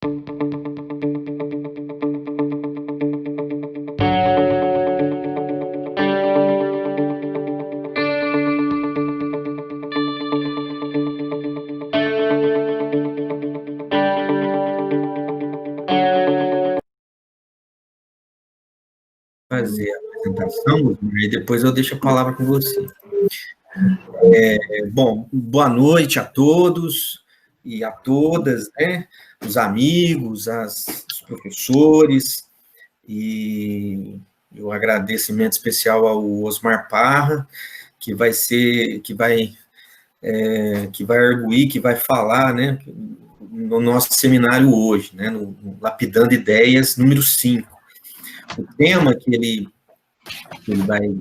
Fazer a apresentação, e depois eu deixo a palavra com você. Bom, boa noite a todos e a todas, né? Os amigos, os professores, e o agradecimento especial ao Osmar Parra, que vai arguir, que vai falar, né, no nosso seminário hoje, né, no Lapidando Ideias, número 5. O tema que ele vai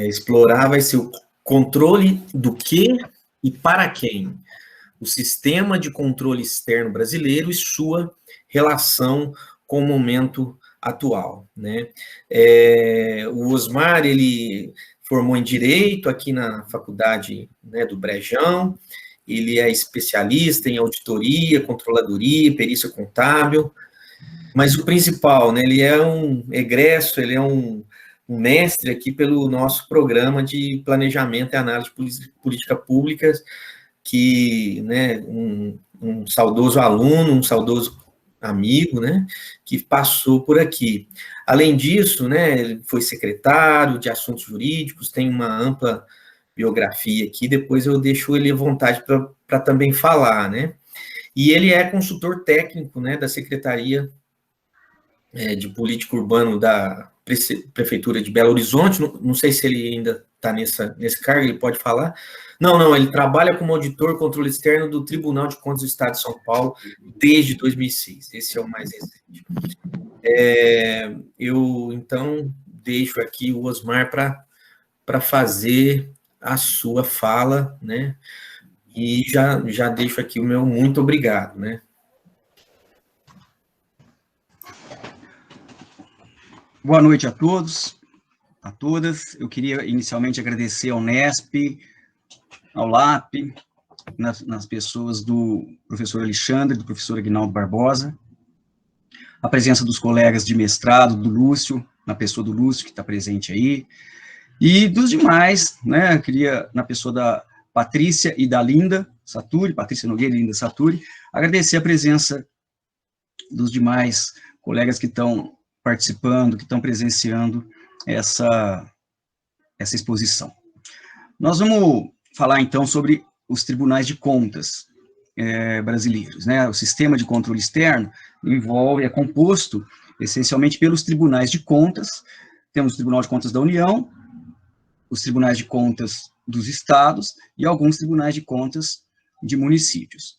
explorar vai ser o controle do que e para quem, o sistema de controle externo brasileiro e sua relação com o momento atual, né? O Osmar, ele formou em Direito aqui na Faculdade, né, do Brejão, ele é especialista em auditoria, controladoria, perícia contábil, mas o principal, né, ele é um egresso, ele é um mestre aqui pelo nosso programa de planejamento e análise de política pública, que, né, um saudoso aluno, um saudoso amigo, né, que passou por aqui. Além disso, né, ele foi secretário de Assuntos Jurídicos, tem uma ampla biografia aqui, depois eu deixo ele à vontade para também falar, né. E ele é consultor técnico, né, da Secretaria de Política Urbana da Prefeitura de Belo Horizonte, não sei se ele ainda está nesse cargo, ele pode falar. Não, ele trabalha como auditor controle externo do Tribunal de Contas do Estado de São Paulo desde 2006, esse é o mais recente. Eu, então, deixo aqui o Osmar para fazer a sua fala, né, e já deixo aqui o meu muito obrigado, né. Boa noite a todos, a todas. Eu queria inicialmente agradecer ao Unesp, ao LAP, nas pessoas do professor Alexandre, do professor Aguinaldo Barbosa, a presença dos colegas de mestrado, do Lúcio, na pessoa do Lúcio, que está presente aí, e dos demais, né, eu queria, na pessoa da Patrícia e da Linda Saturi, Patrícia Nogueira e Linda Saturi, agradecer a presença dos demais colegas que estão participando, que estão presenciando essa exposição. Nós vamos falar, então, sobre os tribunais de contas brasileiros, né? O sistema de controle externo é composto, essencialmente, pelos tribunais de contas. Temos o Tribunal de Contas da União, os tribunais de contas dos estados e alguns tribunais de contas de municípios.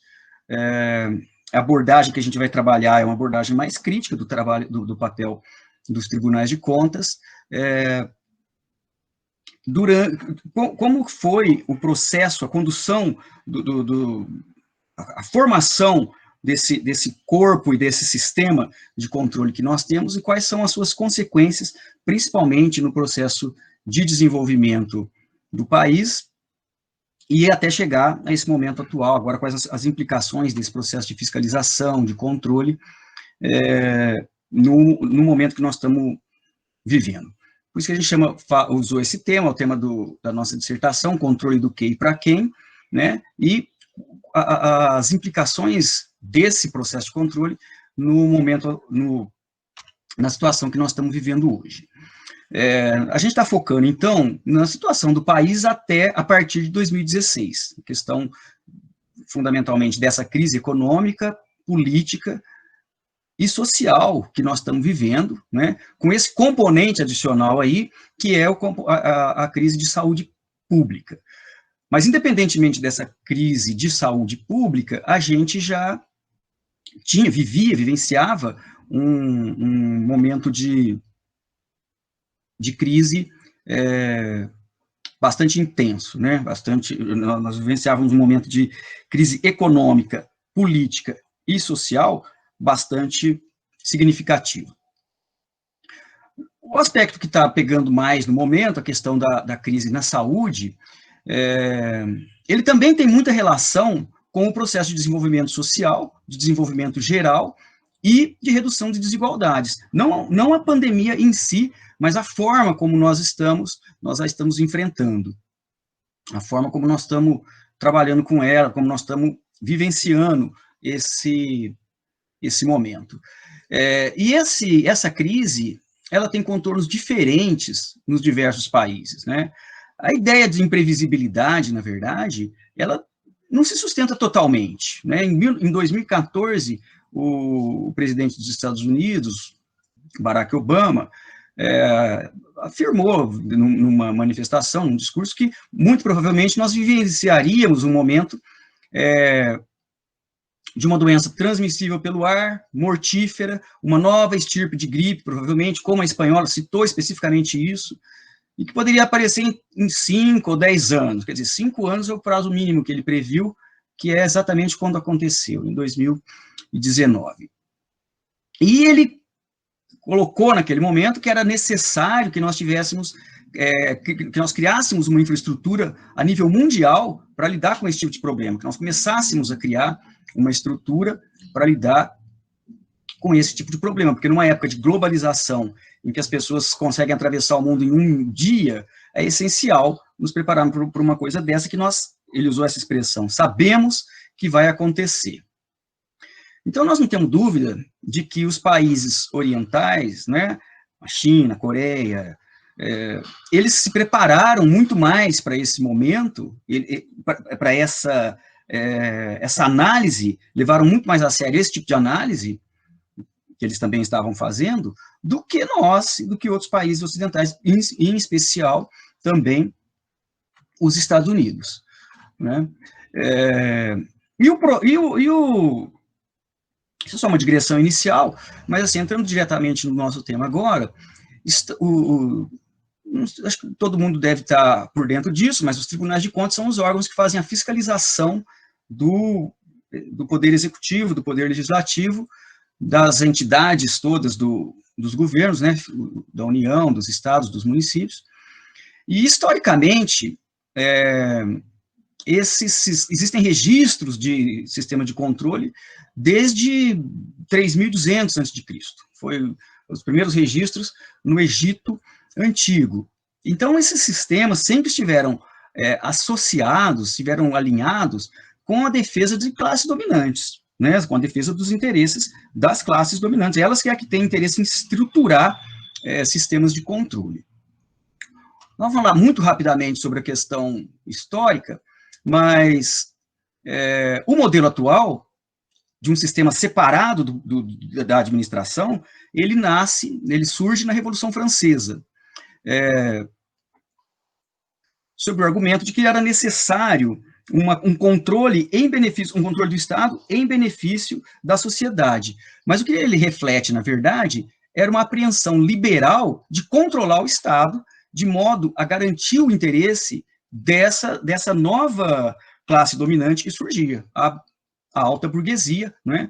A abordagem que a gente vai trabalhar é uma abordagem mais crítica do trabalho, do papel dos tribunais de contas. Como foi o processo, a condução, a formação desse corpo e desse sistema de controle que nós temos e quais são as suas consequências, principalmente no processo de desenvolvimento do país, e até chegar a esse momento atual, agora quais as implicações desse processo de fiscalização, de controle, no momento que nós estamos vivendo. Por isso que a gente usou esse tema, o tema da nossa dissertação, controle do que e para quem, né, e as implicações desse processo de controle no momento, na situação que nós estamos vivendo hoje. A gente está focando, então, na situação do país a partir de 2016, questão fundamentalmente dessa crise econômica, política e social que nós estamos vivendo, né, com esse componente adicional aí, que é a crise de saúde pública. Mas, independentemente dessa crise de saúde pública, a gente já vivenciava um momento de crise bastante intenso, né? Nós vivenciávamos um momento de crise econômica, política e social bastante significativo. O aspecto que está pegando mais no momento, a questão da crise na saúde, ele também tem muita relação com o processo de desenvolvimento social, de desenvolvimento geral e de redução de desigualdades. Não a pandemia em si, mas a forma como nós a estamos enfrentando, a forma como nós estamos trabalhando com ela, como nós estamos vivenciando esse momento. E essa crise, ela tem contornos diferentes nos diversos países, né? A ideia de imprevisibilidade, na verdade, ela não se sustenta totalmente, né? Em 2014, o presidente dos Estados Unidos, Barack Obama, afirmou numa manifestação, num discurso, que muito provavelmente nós vivenciaríamos um momento de uma doença transmissível pelo ar, mortífera, uma nova estirpe de gripe, provavelmente, como a espanhola citou especificamente isso, e que poderia aparecer em 5 ou 10 anos, quer dizer, 5 anos é o prazo mínimo que ele previu, que é exatamente quando aconteceu, em 2019. E ele colocou naquele momento que era necessário que nós tivéssemos, que nós criássemos uma infraestrutura a nível mundial para lidar com esse tipo de problema, que nós começássemos a criar uma estrutura para lidar com esse tipo de problema, porque numa época de globalização, em que as pessoas conseguem atravessar o mundo em um dia, é essencial nos prepararmos para uma coisa dessa que ele usou essa expressão, sabemos que vai acontecer. Então, nós não temos dúvida de que os países orientais, né, a China, a Coreia, eles se prepararam muito mais para esse momento, para essa análise, levaram muito mais a sério esse tipo de análise, que eles também estavam fazendo, do que nós, do que outros países ocidentais, em especial também os Estados Unidos, né? Isso é só uma digressão inicial, mas assim, entrando diretamente no nosso tema agora, acho que todo mundo deve estar por dentro disso, mas os tribunais de contas são os órgãos que fazem a fiscalização do poder executivo, do poder legislativo, das entidades todas dos governos, né, da União, dos estados, dos municípios. E, historicamente, existem registros de sistema de controle desde 3.200 a.C. Foi os primeiros registros no Egito Antigo. Então, esses sistemas sempre estiveram associados, estiveram alinhados com a defesa de classes dominantes, né, com a defesa dos interesses das classes dominantes, elas que têm interesse em estruturar sistemas de controle. Nós vamos falar muito rapidamente sobre a questão histórica, mas o modelo atual, de um sistema separado da administração, ele surge na Revolução Francesa, sob o argumento de que era necessário um controle do Estado em benefício da sociedade. Mas o que ele reflete, na verdade, era uma apreensão liberal de controlar o Estado, de modo a garantir o interesse dessa nova classe dominante que surgia, a alta burguesia, né?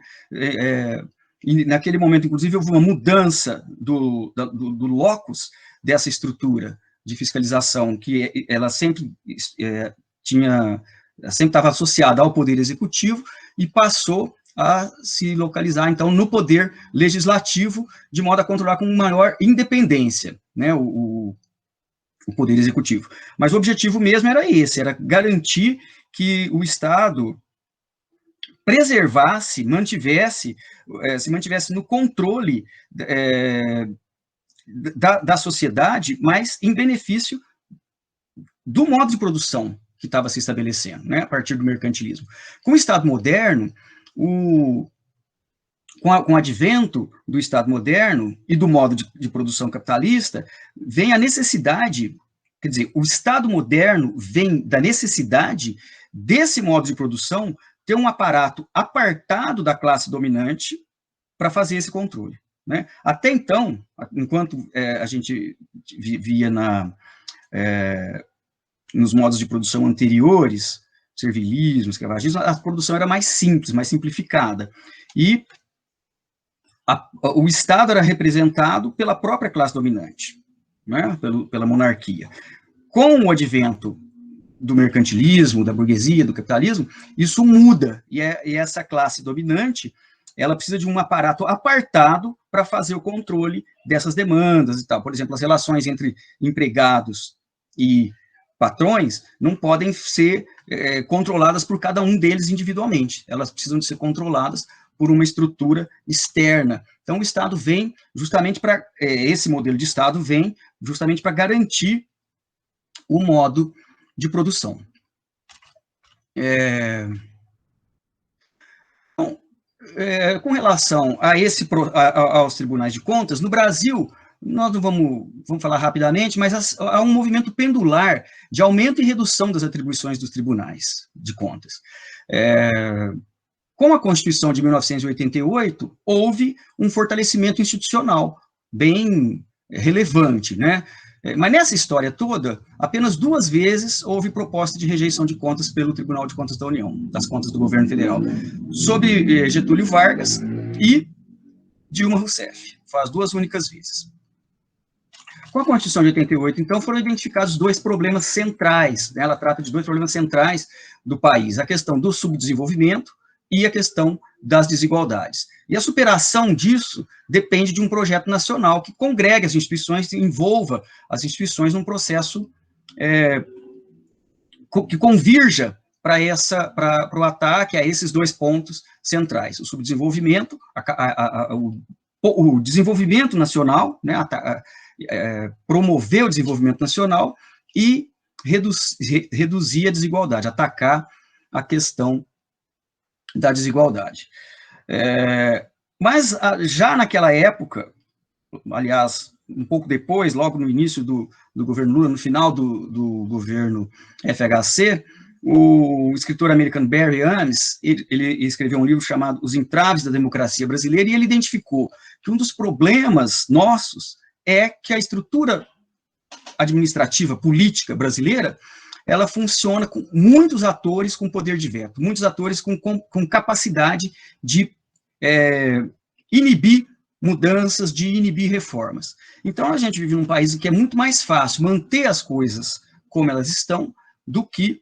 E naquele momento, inclusive, houve uma mudança do locus dessa estrutura de fiscalização, que ela sempre estava associada ao poder executivo e passou a se localizar, então, no poder legislativo, de modo a controlar com maior independência, né, o poder executivo. Mas o objetivo mesmo era esse, era garantir que o Estado preservasse, se mantivesse no controle da sociedade, mas em benefício do modo de produção que estava se estabelecendo, né, a partir do mercantilismo. Com o Estado moderno, com o advento do Estado moderno e do modo de produção capitalista, vem a necessidade, quer dizer, o Estado moderno vem da necessidade desse modo de produção ter um aparato apartado da classe dominante para fazer esse controle, né? Até então, enquanto a gente via nos modos de produção anteriores, servilismo, escravagismo, a produção era mais simples, mais simplificada. E o Estado era representado pela própria classe dominante, né, pela monarquia. Com o advento do mercantilismo, da burguesia, do capitalismo, isso muda, e essa classe dominante, ela precisa de um aparato apartado para fazer o controle dessas demandas e tal. Por exemplo, as relações entre empregados e patrões não podem ser controladas por cada um deles individualmente, elas precisam de ser controladas por uma estrutura externa. Então, o Estado vem justamente para, esse modelo de Estado vem justamente para garantir o modo de produção. Com relação a aos tribunais de contas, no Brasil, nós não vamos falar rapidamente, mas há um movimento pendular de aumento e redução das atribuições dos tribunais de contas. Com a Constituição de 1988, houve um fortalecimento institucional bem relevante, né? Mas nessa história toda, apenas 2 vezes houve proposta de rejeição de contas pelo Tribunal de Contas da União, das contas do governo federal, sobre Getúlio Vargas e Dilma Rousseff. Foi as 2 únicas vezes. Com a Constituição de 88, então, foram identificados 2 problemas centrais, né? Ela trata de 2 problemas centrais do país, a questão do subdesenvolvimento e a questão das desigualdades. E a superação disso depende de um projeto nacional que congregue as instituições, envolva as instituições num processo que convirja para o ataque a esses 2 pontos centrais, o subdesenvolvimento, o desenvolvimento nacional, né, promover o desenvolvimento nacional e reduzir a desigualdade, atacar a questão da desigualdade. Mas já naquela época, aliás, um pouco depois, logo no início do governo Lula, no final do governo FHC, o escritor americano Barry Ames, ele escreveu um livro chamado Os Entraves da Democracia Brasileira, e ele identificou que um dos problemas nossos é que a estrutura administrativa, política brasileira, ela funciona com muitos atores com poder de veto, muitos atores com capacidade de inibir mudanças, de inibir reformas. Então, a gente vive num país em que é muito mais fácil manter as coisas como elas estão do que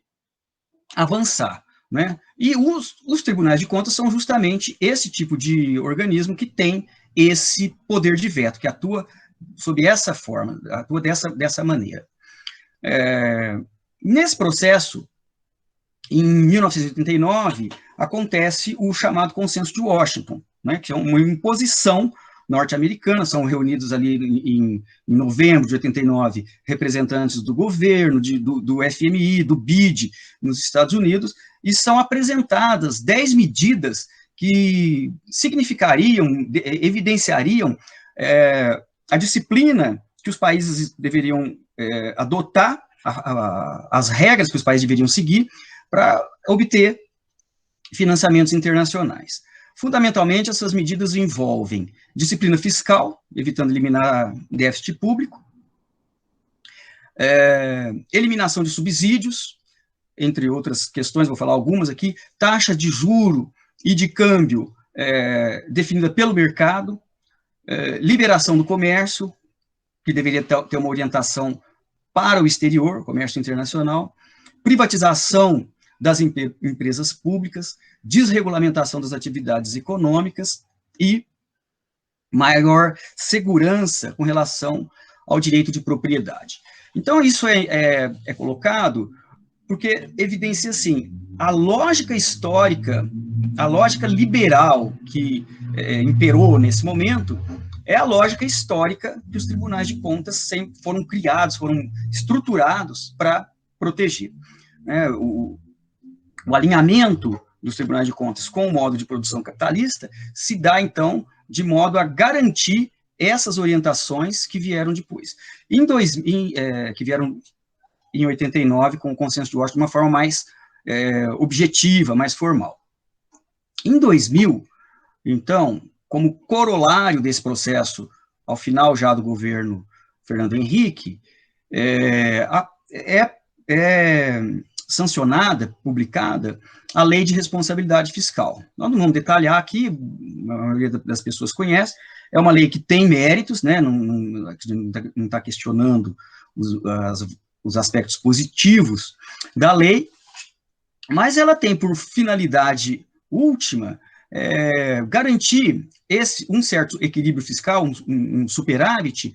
avançar, né? E os tribunais de contas são justamente esse tipo de organismo que tem esse poder de veto, que atua sob essa forma, atua dessa maneira. Nesse processo, em 1989, acontece o chamado Consenso de Washington, né, que é uma imposição norte-americana. São reunidos ali em novembro de 89 representantes do governo, do FMI, do BID, nos Estados Unidos, e são apresentadas 10 medidas que evidenciariam a disciplina que os países deveriam adotar, as regras que os países deveriam seguir para obter financiamentos internacionais. Fundamentalmente, essas medidas envolvem disciplina fiscal, evitando eliminar déficit público, eliminação de subsídios, entre outras questões, vou falar algumas aqui, taxa de juro e de câmbio definida pelo mercado, liberação do comércio, que deveria ter uma orientação para o exterior, comércio internacional, privatização das empresas públicas, desregulamentação das atividades econômicas e maior segurança com relação ao direito de propriedade. Então, isso é colocado porque evidencia, assim, a lógica histórica, a lógica liberal que imperou nesse momento, é a lógica histórica que os tribunais de contas sempre foram criados, foram estruturados para proteger. O alinhamento dos tribunais de contas com o modo de produção capitalista se dá, então, de modo a garantir essas orientações que vieram depois. Que vieram em 89, com o Consenso de Washington, de uma forma mais objetiva, mais formal. Em 2000, então, como corolário desse processo, ao final já do governo Fernando Henrique, sancionada, publicada, a Lei de Responsabilidade Fiscal. Nós não vamos detalhar aqui, a maioria das pessoas conhece, é uma lei que tem méritos, né, não está questionando os aspectos positivos da lei, mas ela tem por finalidade última garantir um certo equilíbrio fiscal, um superávit,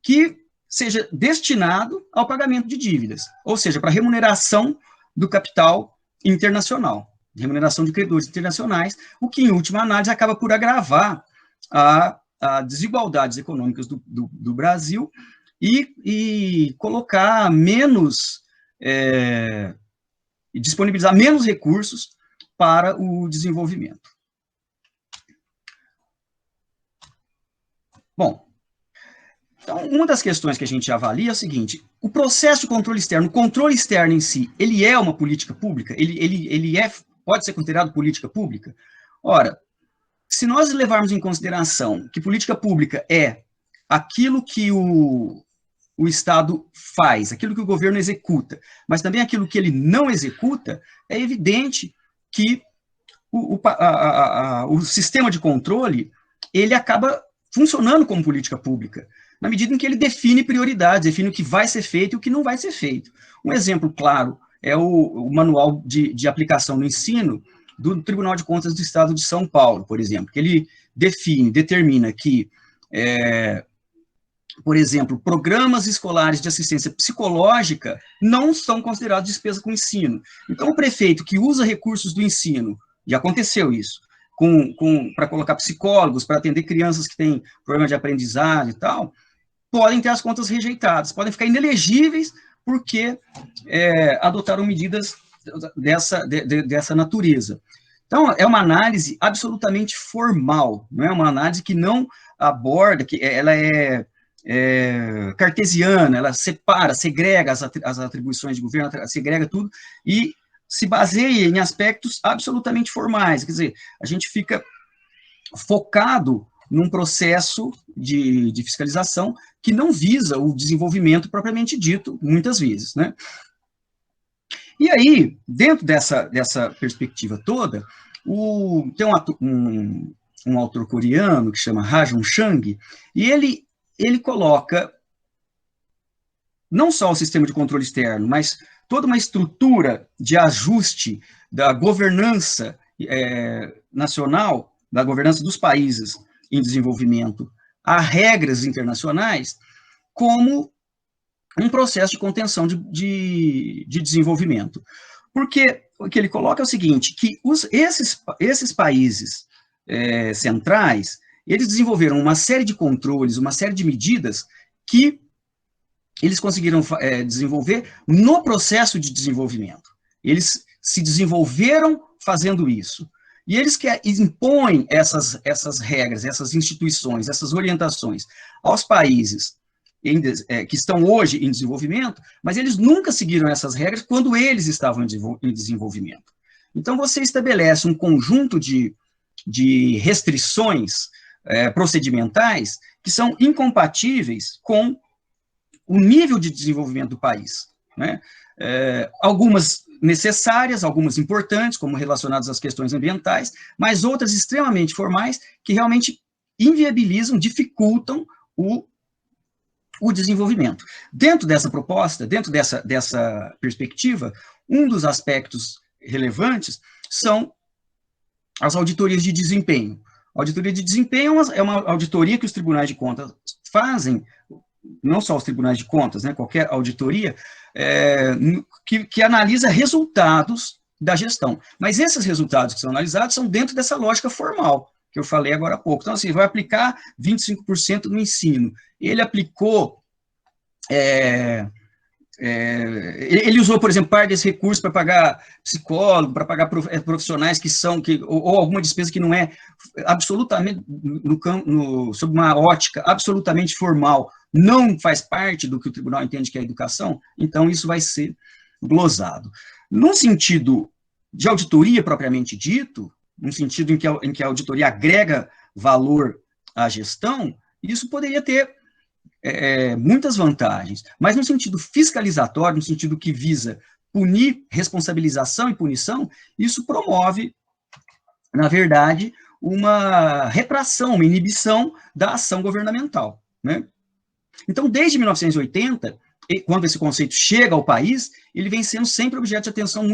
que seja destinado ao pagamento de dívidas, ou seja, para remuneração do capital internacional, remuneração de credores internacionais, o que, em última análise, acaba por agravar a desigualdades econômicas do Brasil e colocar menos, e disponibilizar menos recursos para o desenvolvimento. Bom, então, uma das questões que a gente avalia é o seguinte: o processo de controle externo, o controle externo em si, ele é uma política pública? Ele pode ser considerado política pública? Ora, se nós levarmos em consideração que política pública é aquilo que o Estado faz, aquilo que o governo executa, mas também aquilo que ele não executa, é evidente que o sistema de controle, ele acaba funcionando como política pública, na medida em que ele define prioridades, define o que vai ser feito e o que não vai ser feito. Um exemplo claro é o manual de aplicação no ensino do Tribunal de Contas do Estado de São Paulo, por exemplo, que ele determina que, por exemplo, programas escolares de assistência psicológica não são considerados despesa com ensino. Então, o prefeito que usa recursos do ensino, já aconteceu isso, para colocar psicólogos, para atender crianças que têm problema de aprendizagem e tal, podem ter as contas rejeitadas, podem ficar inelegíveis porque adotaram medidas dessa natureza. Então, é uma análise absolutamente formal, não é uma análise que não aborda, que ela é cartesiana, ela separa, segrega as atribuições de governo, segrega tudo, e se baseia em aspectos absolutamente formais, quer dizer, a gente fica focado num processo de fiscalização que não visa o desenvolvimento propriamente dito, muitas vezes, né? E aí, dentro dessa perspectiva toda, tem um autor coreano que chama Ha-Joon Chang, e ele coloca não só o sistema de controle externo, mas toda uma estrutura de ajuste da governança nacional, da governança dos países em desenvolvimento a regras internacionais, como um processo de contenção de desenvolvimento. Porque o que ele coloca é o seguinte, que esses países centrais, eles desenvolveram uma série de controles, uma série de medidas que eles conseguiram desenvolver no processo de desenvolvimento. Eles se desenvolveram fazendo isso. E eles que impõem essas regras, essas instituições, essas orientações aos países que estão hoje em desenvolvimento, mas eles nunca seguiram essas regras quando eles estavam em desenvolvimento. Então, você estabelece um conjunto de restrições procedimentais que são incompatíveis com o nível de desenvolvimento do país, né? Algumas necessárias, algumas importantes, como relacionadas às questões ambientais, mas outras extremamente formais, que realmente inviabilizam, dificultam o desenvolvimento. Dentro dessa proposta, dentro dessa perspectiva, um dos aspectos relevantes são as auditorias de desempenho. A auditoria de desempenho é uma auditoria que os tribunais de contas fazem, não só os tribunais de contas, né, qualquer auditoria, que analisa resultados da gestão. Mas esses resultados que são analisados são dentro dessa lógica formal, que eu falei agora há pouco. Então, assim, vai aplicar 25% no ensino. Ele aplicou... ele usou, por exemplo, parte desse recurso para pagar psicólogo, para pagar profissionais ou alguma despesa que não é absolutamente, sob uma ótica absolutamente formal, não faz parte do que o tribunal entende que é educação, então isso vai ser glosado. Num sentido de auditoria propriamente dito, num sentido em que a auditoria agrega valor à gestão, isso poderia ter muitas vantagens, mas no sentido fiscalizatório, no sentido que visa punir, responsabilização e punição, isso promove, na verdade, uma retração, uma inibição da ação governamental, né? Então, desde 1980, quando esse conceito chega ao país, ele vem sendo sempre objeto de atenção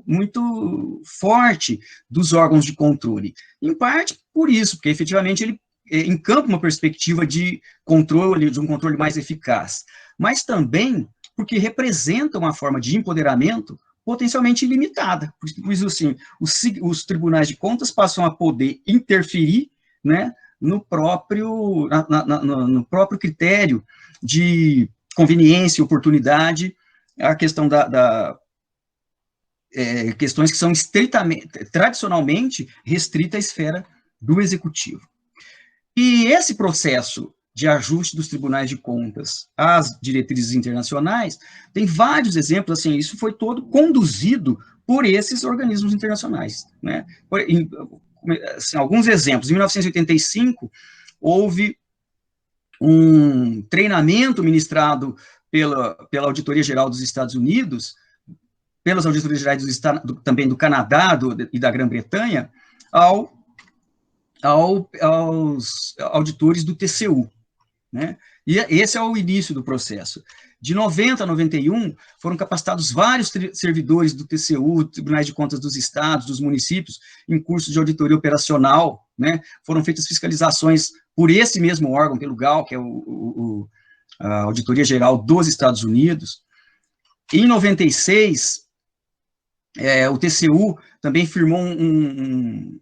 muito forte dos órgãos de controle. Em parte por isso, porque efetivamente ele encampa uma perspectiva de controle, de um controle mais eficaz, mas também porque representa uma forma de empoderamento potencialmente ilimitada. Por isso, assim, os tribunais de contas passam a poder interferir, né, no próprio critério de conveniência, oportunidade, a questão questões que são tradicionalmente restritas à esfera do executivo. E esse processo de ajuste dos tribunais de contas às diretrizes internacionais tem vários exemplos, assim, isso foi todo conduzido por esses organismos internacionais, né? Assim, alguns exemplos, em 1985, houve um treinamento ministrado pela Auditoria Geral dos Estados Unidos, pelas auditorias gerais também do Canadá e da Grã-Bretanha, aos auditores do TCU, né? E esse é o início do processo. De 90 a 91, foram capacitados vários servidores do TCU, Tribunais de Contas dos Estados, dos municípios, em cursos de auditoria operacional, né? Foram feitas fiscalizações por esse mesmo órgão, pelo GAO, que é a Auditoria Geral dos Estados Unidos. Em 96, o TCU também firmou um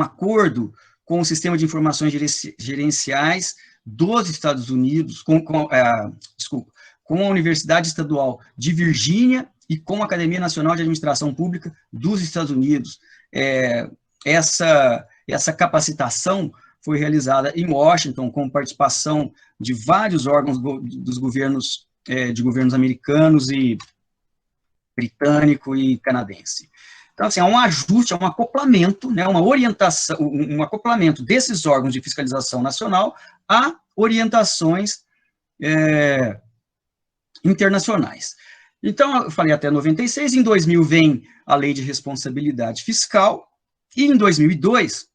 acordo com o Sistema de Informações Gerenciais dos Estados Unidos, com a Universidade Estadual de Virgínia e com a Academia Nacional de Administração Pública dos Estados Unidos. Essa capacitação foi realizada em Washington, com participação de vários órgãos dos governos, de governos americanos e britânico e canadense. Então, assim, há um ajuste, há um acoplamento, né, uma orientação, um acoplamento desses órgãos de fiscalização nacional a orientações internacionais. Então, eu falei até 96, em 2000 vem a Lei de Responsabilidade Fiscal, e em 2002,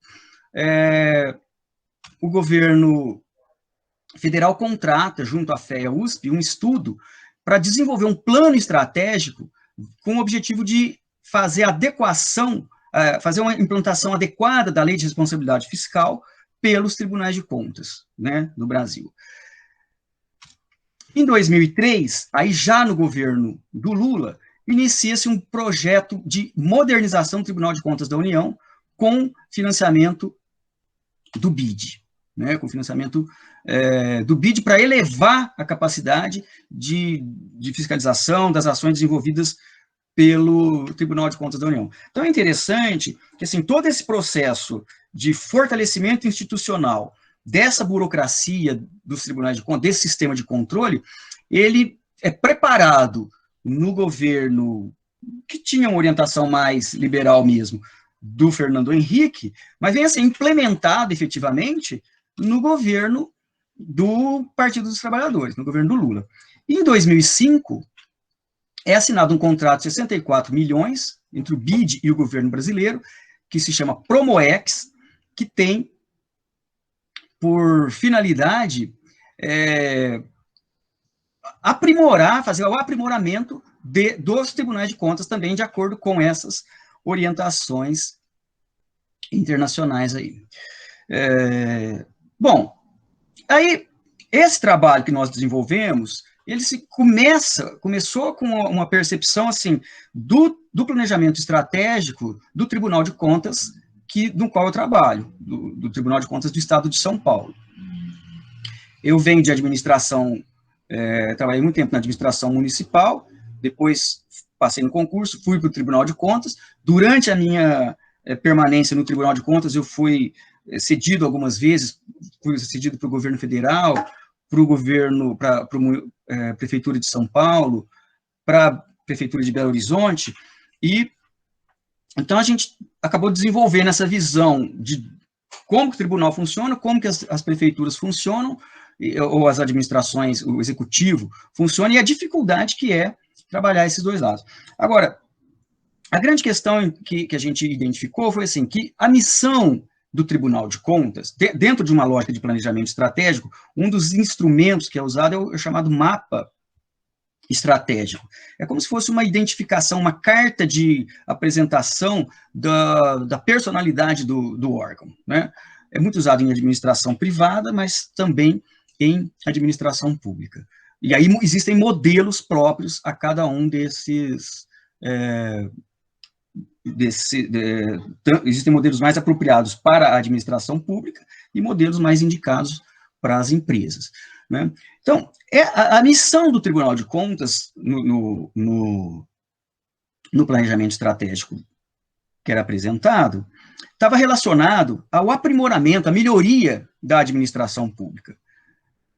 o governo federal contrata, junto à FEA-USP, um estudo para desenvolver um plano estratégico com o objetivo de fazer adequação, fazer uma implantação adequada da Lei de Responsabilidade Fiscal pelos tribunais de contas, né, do Brasil. Em 2003, aí já no governo do Lula, inicia-se um projeto de modernização do Tribunal de Contas da União com financiamento do BID, né, com financiamento do BID para elevar a capacidade de fiscalização das ações desenvolvidas pelo Tribunal de Contas da União. Então, é interessante que, assim, todo esse processo de fortalecimento institucional dessa burocracia dos tribunais de contas, desse sistema de controle, ele é preparado no governo que tinha uma orientação mais liberal mesmo, do Fernando Henrique, mas vem a ser implementado efetivamente no governo do Partido dos Trabalhadores, no governo do Lula. E em 2005, é assinado um contrato de 64 milhões entre o BID e o governo brasileiro, que se chama Promoex, que tem por finalidade fazer o aprimoramento dos tribunais de contas também, de acordo com essas orientações internacionais aí. Bom, aí, esse trabalho que nós desenvolvemos, ele começou com uma percepção, assim, do planejamento estratégico do Tribunal de Contas, no qual eu trabalho, do Tribunal de Contas do Estado de São Paulo. Eu venho de administração, trabalhei muito tempo na administração municipal, depois passei no concurso, fui para o Tribunal de Contas. Durante a minha permanência no Tribunal de Contas, eu fui cedido algumas vezes, fui cedido para o governo federal, para o governo, para a Prefeitura de São Paulo, para a Prefeitura de Belo Horizonte, e então a gente acabou desenvolvendo essa visão de como que o tribunal funciona, como que as prefeituras funcionam, ou as administrações, o executivo funciona, e a dificuldade que é trabalhar esses dois lados. Agora, a grande questão que a gente identificou foi assim, que a missão do Tribunal de Contas, dentro de uma lógica de planejamento estratégico, um dos instrumentos que é usado é o chamado mapa estratégico. É como se fosse uma identificação, uma carta de apresentação da personalidade do órgão, né? É muito usado em administração privada, mas também em administração pública. E aí existem modelos próprios a cada um desses... existem modelos mais apropriados para a administração pública e modelos mais indicados para as empresas, né? Então, a missão do Tribunal de Contas no planejamento estratégico que era apresentado estava relacionado ao aprimoramento, à melhoria da administração pública.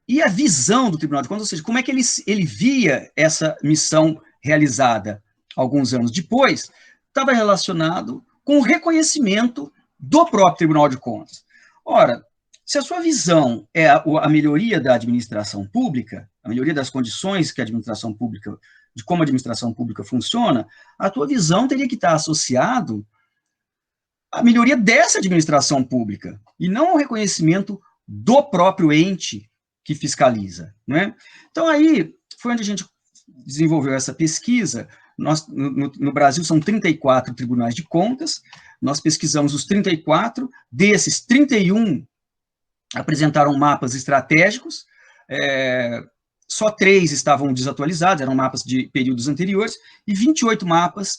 E a visão do Tribunal de Contas, ou seja, como é que ele via essa missão realizada alguns anos depois, estava relacionado com o reconhecimento do próprio Tribunal de Contas. Ora, se a sua visão é a melhoria da administração pública, a melhoria das condições que a administração pública, de como a administração pública funciona, a tua visão teria que estar associado à melhoria dessa administração pública, e não ao reconhecimento do próprio ente que fiscaliza, né? Então, aí foi onde a gente desenvolveu essa pesquisa. Nós, no Brasil, são 34 tribunais de contas, nós pesquisamos os 34, desses 31 apresentaram mapas estratégicos, só 3 estavam desatualizados, eram mapas de períodos anteriores, e 28 mapas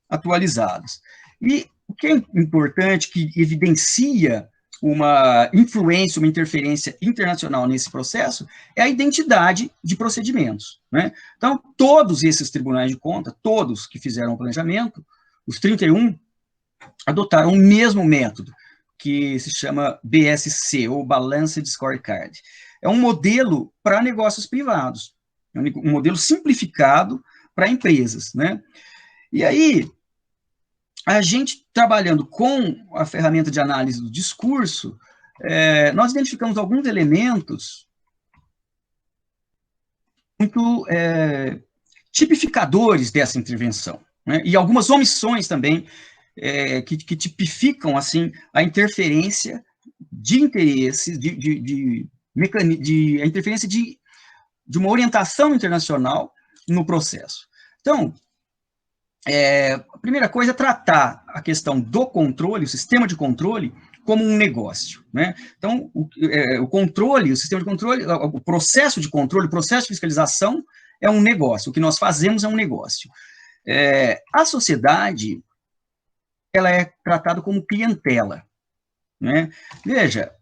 atualizados. E o que é importante, que evidencia uma influência, uma interferência internacional nesse processo, é a identidade de procedimentos, né? Então, todos esses tribunais de conta, todos que fizeram o planejamento, os 31, adotaram o mesmo método, que se chama BSC, ou Balanced Scorecard. É um modelo para negócios privados, é um modelo simplificado para empresas, né? E aí, a gente, trabalhando com a ferramenta de análise do discurso, nós identificamos alguns elementos muito tipificadores dessa intervenção, né? E algumas omissões também, que tipificam, assim, a interferência de interesses, a interferência de uma orientação internacional no processo. Então, a primeira coisa é tratar a questão do controle, o sistema de controle, como um negócio, né? Então, o controle, o sistema de controle, o processo de controle, o processo de fiscalização é um negócio. O que nós fazemos é um negócio. A sociedade, ela é tratada como clientela, né? Veja,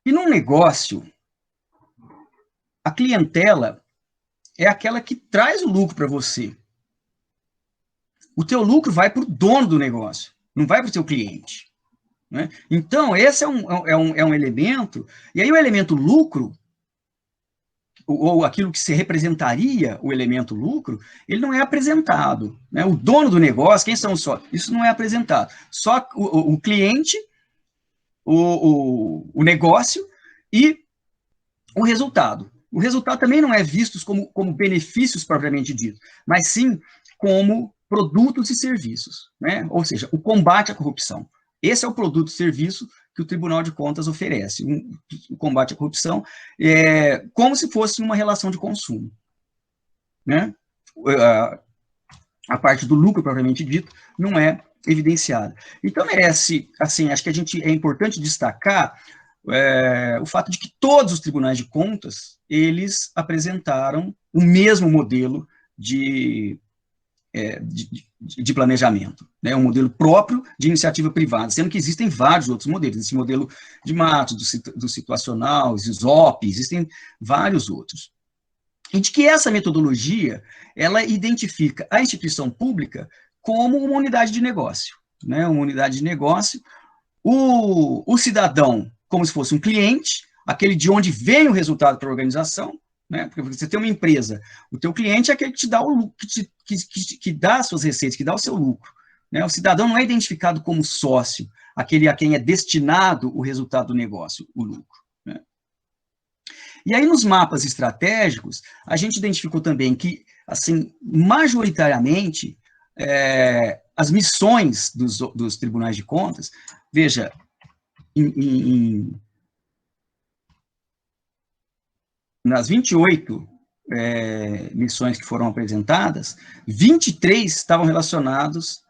e num negócio, a clientela é aquela que traz o lucro para você. O teu lucro vai para o dono do negócio, não vai para o teu cliente, né? Então, esse é um elemento, e aí o elemento lucro, ou aquilo que se representaria o elemento lucro, ele não é apresentado, né? O dono do negócio, quem são os sócios? Isso não é apresentado. Só o cliente, o negócio e o resultado. O resultado também não é visto como benefícios propriamente dito, mas sim como produtos e serviços, né? Ou seja, o combate à corrupção. Esse é o produto e serviço que o Tribunal de Contas oferece. O combate à corrupção é como se fosse uma relação de consumo, né? A parte do lucro, propriamente dito, não é evidenciada. Então, merece, assim, acho que é importante destacar o fato de que todos os tribunais de contas, eles apresentaram o mesmo modelo de planejamento, né? Um modelo próprio de iniciativa privada, sendo que existem vários outros modelos, esse modelo de Matos, do situacional, SISOP, existem vários outros. E de que essa metodologia, ela identifica a instituição pública como uma unidade de negócio, né? Uma unidade de negócio, o cidadão como se fosse um cliente, aquele de onde vem o resultado para a organização, né? Porque você tem uma empresa, o teu cliente é aquele que te dá o lucro, que dá as suas receitas, que dá o seu lucro, né? O cidadão não é identificado como sócio, aquele a quem é destinado o resultado do negócio, o lucro, né? E aí, nos mapas estratégicos, a gente identificou também que, assim, majoritariamente, as missões dos tribunais de contas, veja, nas 28 missões que foram apresentadas, 23 estavam relacionados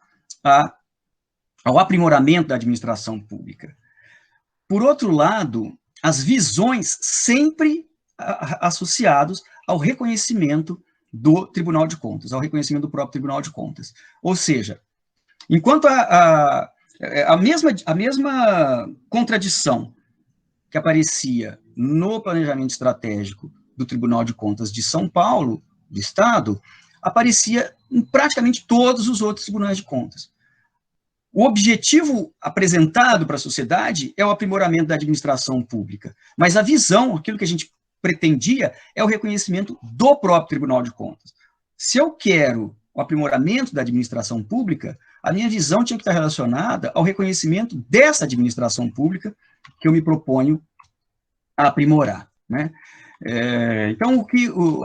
ao aprimoramento da administração pública. Por outro lado, as visões sempre associadas ao reconhecimento do Tribunal de Contas, ao reconhecimento do próprio Tribunal de Contas. Ou seja, enquanto a mesma contradição que aparecia no planejamento estratégico do Tribunal de Contas de São Paulo, do Estado, aparecia em praticamente todos os outros tribunais de contas. O objetivo apresentado para a sociedade é o aprimoramento da administração pública, mas a visão, aquilo que a gente pretendia, é o reconhecimento do próprio Tribunal de Contas. Se eu quero o aprimoramento da administração pública, a minha visão tinha que estar relacionada ao reconhecimento dessa administração pública que eu me proponho a aprimorar, né? Então,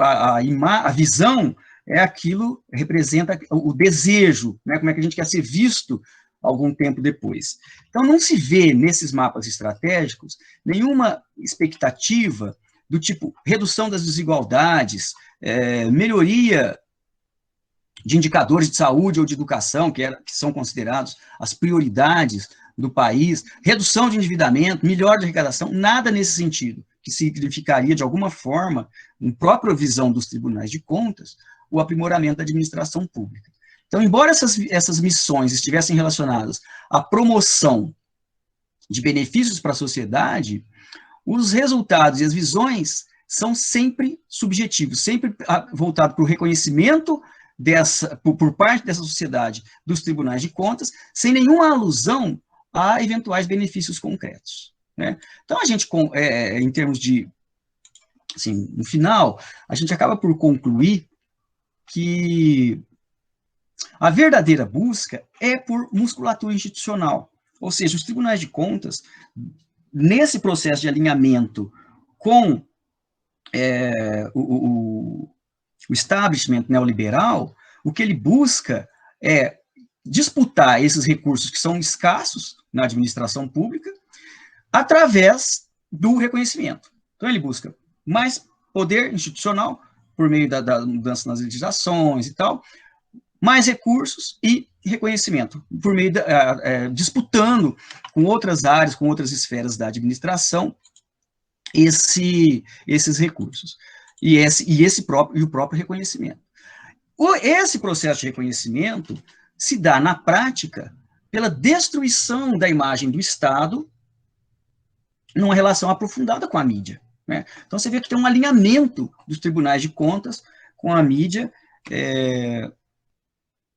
a visão é aquilo que representa o desejo, né? Como é que a gente quer ser visto algum tempo depois. Então, não se vê nesses mapas estratégicos nenhuma expectativa do tipo redução das desigualdades, melhoria de indicadores de saúde ou de educação, que são considerados as prioridades do país, redução de endividamento, melhora de arrecadação, nada nesse sentido, que significaria, de alguma forma, na própria visão dos tribunais de contas, o aprimoramento da administração pública. Então, embora essas missões estivessem relacionadas à promoção de benefícios para a sociedade, os resultados e as visões são sempre subjetivos, sempre voltados para o reconhecimento por parte dessa sociedade dos tribunais de contas, sem nenhuma alusão a eventuais benefícios concretos, né? Então, a gente, em termos de, assim, no final, a gente acaba por concluir que a verdadeira busca é por musculatura institucional, ou seja, os tribunais de contas, nesse processo de alinhamento com o establishment neoliberal, o que ele busca é disputar esses recursos que são escassos na administração pública através do reconhecimento. Então, ele busca mais poder institucional por meio da mudança nas legislações e tal, mais recursos e reconhecimento, por meio disputando com outras áreas, com outras esferas da administração, esses recursos. E o próprio reconhecimento. Esse processo de reconhecimento se dá, na prática, pela destruição da imagem do Estado numa relação aprofundada com a mídia, né? Então, você vê que tem um alinhamento dos tribunais de contas com a mídia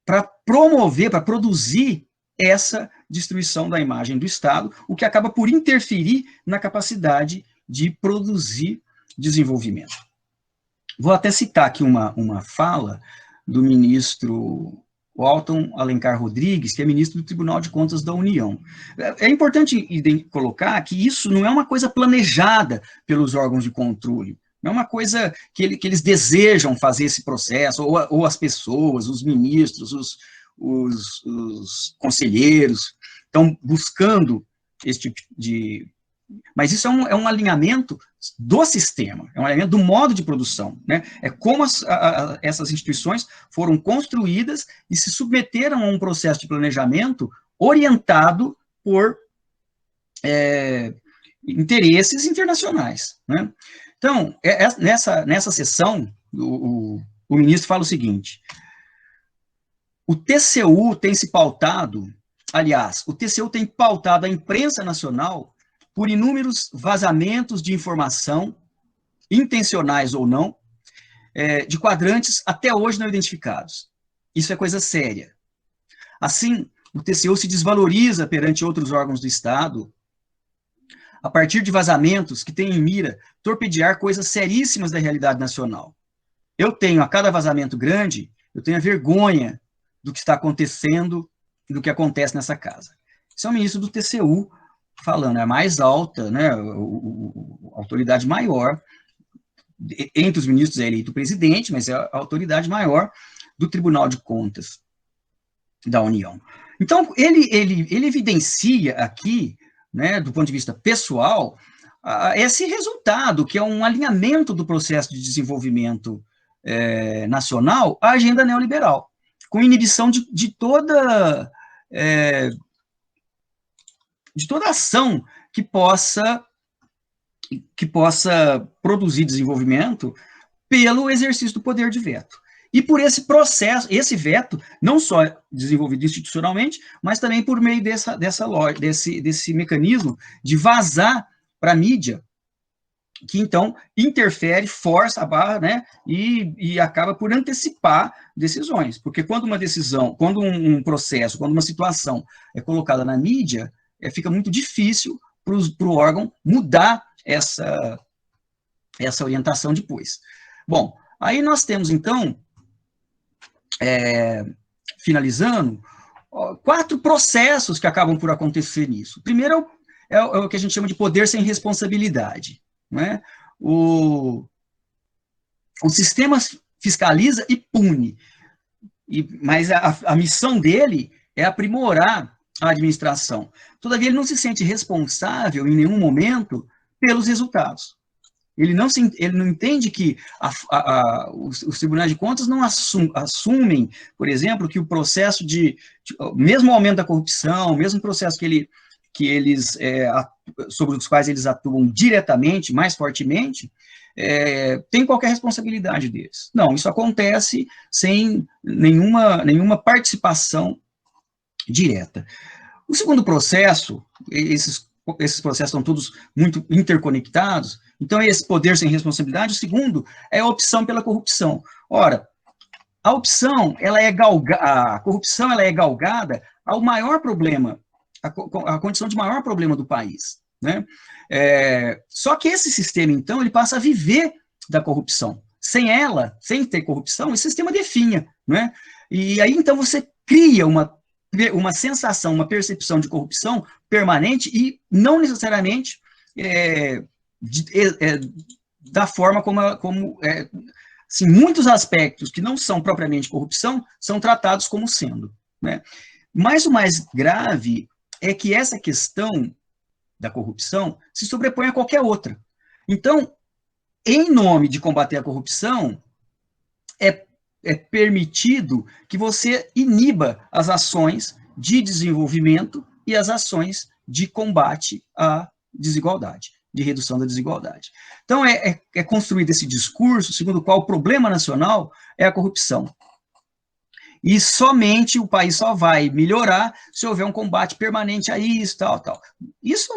para promover, para produzir essa destruição da imagem do Estado, o que acaba por interferir na capacidade de produzir desenvolvimento. Vou até citar aqui uma fala do ministro Walton Alencar Rodrigues, que é ministro do Tribunal de Contas da União. É importante colocar que isso não é uma coisa planejada pelos órgãos de controle, não é uma coisa que eles desejam fazer esse processo, ou as pessoas, os ministros, os conselheiros, estão buscando esse tipo de... Mas isso é um alinhamento do sistema, é um alinhamento do modo de produção, né? É como essas instituições foram construídas e se submeteram a um processo de planejamento orientado por interesses internacionais, né? Então, nessa sessão, o ministro fala o seguinte: o TCU tem se pautado, aliás, o TCU tem pautado a imprensa nacional por inúmeros vazamentos de informação, intencionais ou não, de quadrantes até hoje não identificados. Isso é coisa séria. Assim, o TCU se desvaloriza perante outros órgãos do Estado, a partir de vazamentos que têm em mira torpedear coisas seríssimas da realidade nacional. Eu tenho, a cada vazamento grande, eu tenho a vergonha do que está acontecendo e do que acontece nessa casa. Isso é o ministro do TCU falando, é a mais alta, né, a autoridade maior, entre os ministros é eleito o presidente, mas é a autoridade maior do Tribunal de Contas da União. Então, ele evidencia aqui, né, do ponto de vista pessoal, esse resultado, que é um alinhamento do processo de desenvolvimento nacional à agenda neoliberal, com inibição de toda ação que possa produzir desenvolvimento pelo exercício do poder de veto. E por esse processo, esse veto, não só desenvolvido institucionalmente, mas também por meio desse mecanismo de vazar para a mídia, que então interfere, força a barra, né, e acaba por antecipar decisões. Porque quando uma decisão, quando um processo, quando uma situação é colocada na mídia, fica muito difícil para o órgão mudar essa orientação depois. Bom, aí nós temos, então, finalizando, 4 processos que acabam por acontecer nisso. O primeiro é o que a gente chama de poder sem responsabilidade. Né? O sistema fiscaliza e pune, mas a missão dele é aprimorar a administração. Todavia, ele não se sente responsável em nenhum momento pelos resultados. Ele não entende que os tribunais de contas não assumem, por exemplo, que o processo mesmo o aumento da corrupção, mesmo o processo que eles sobre os quais eles atuam diretamente, mais fortemente, tem qualquer responsabilidade deles. Não, isso acontece sem nenhuma participação direta. O segundo processo, esses processos estão todos muito interconectados, então esse poder sem responsabilidade. O segundo é a opção pela corrupção. Ora, a corrupção ela é galgada ao maior problema, a condição de maior problema do país. Né? Só que esse sistema, então, ele passa a viver da corrupção. Sem ter corrupção, esse sistema definha. Né? E aí, então, você cria uma sensação, uma percepção de corrupção permanente e não necessariamente da forma como assim, muitos aspectos que não são propriamente corrupção são tratados como sendo. Né? Mas o mais grave é que essa questão da corrupção se sobrepõe a qualquer outra. Então, em nome de combater a corrupção, é permitido que você iniba as ações de desenvolvimento e as ações de combate à desigualdade, de redução da desigualdade. Então, é construído esse discurso segundo o qual o problema nacional é a corrupção. E somente o país só vai melhorar se houver um combate permanente a isso, tal. Isso,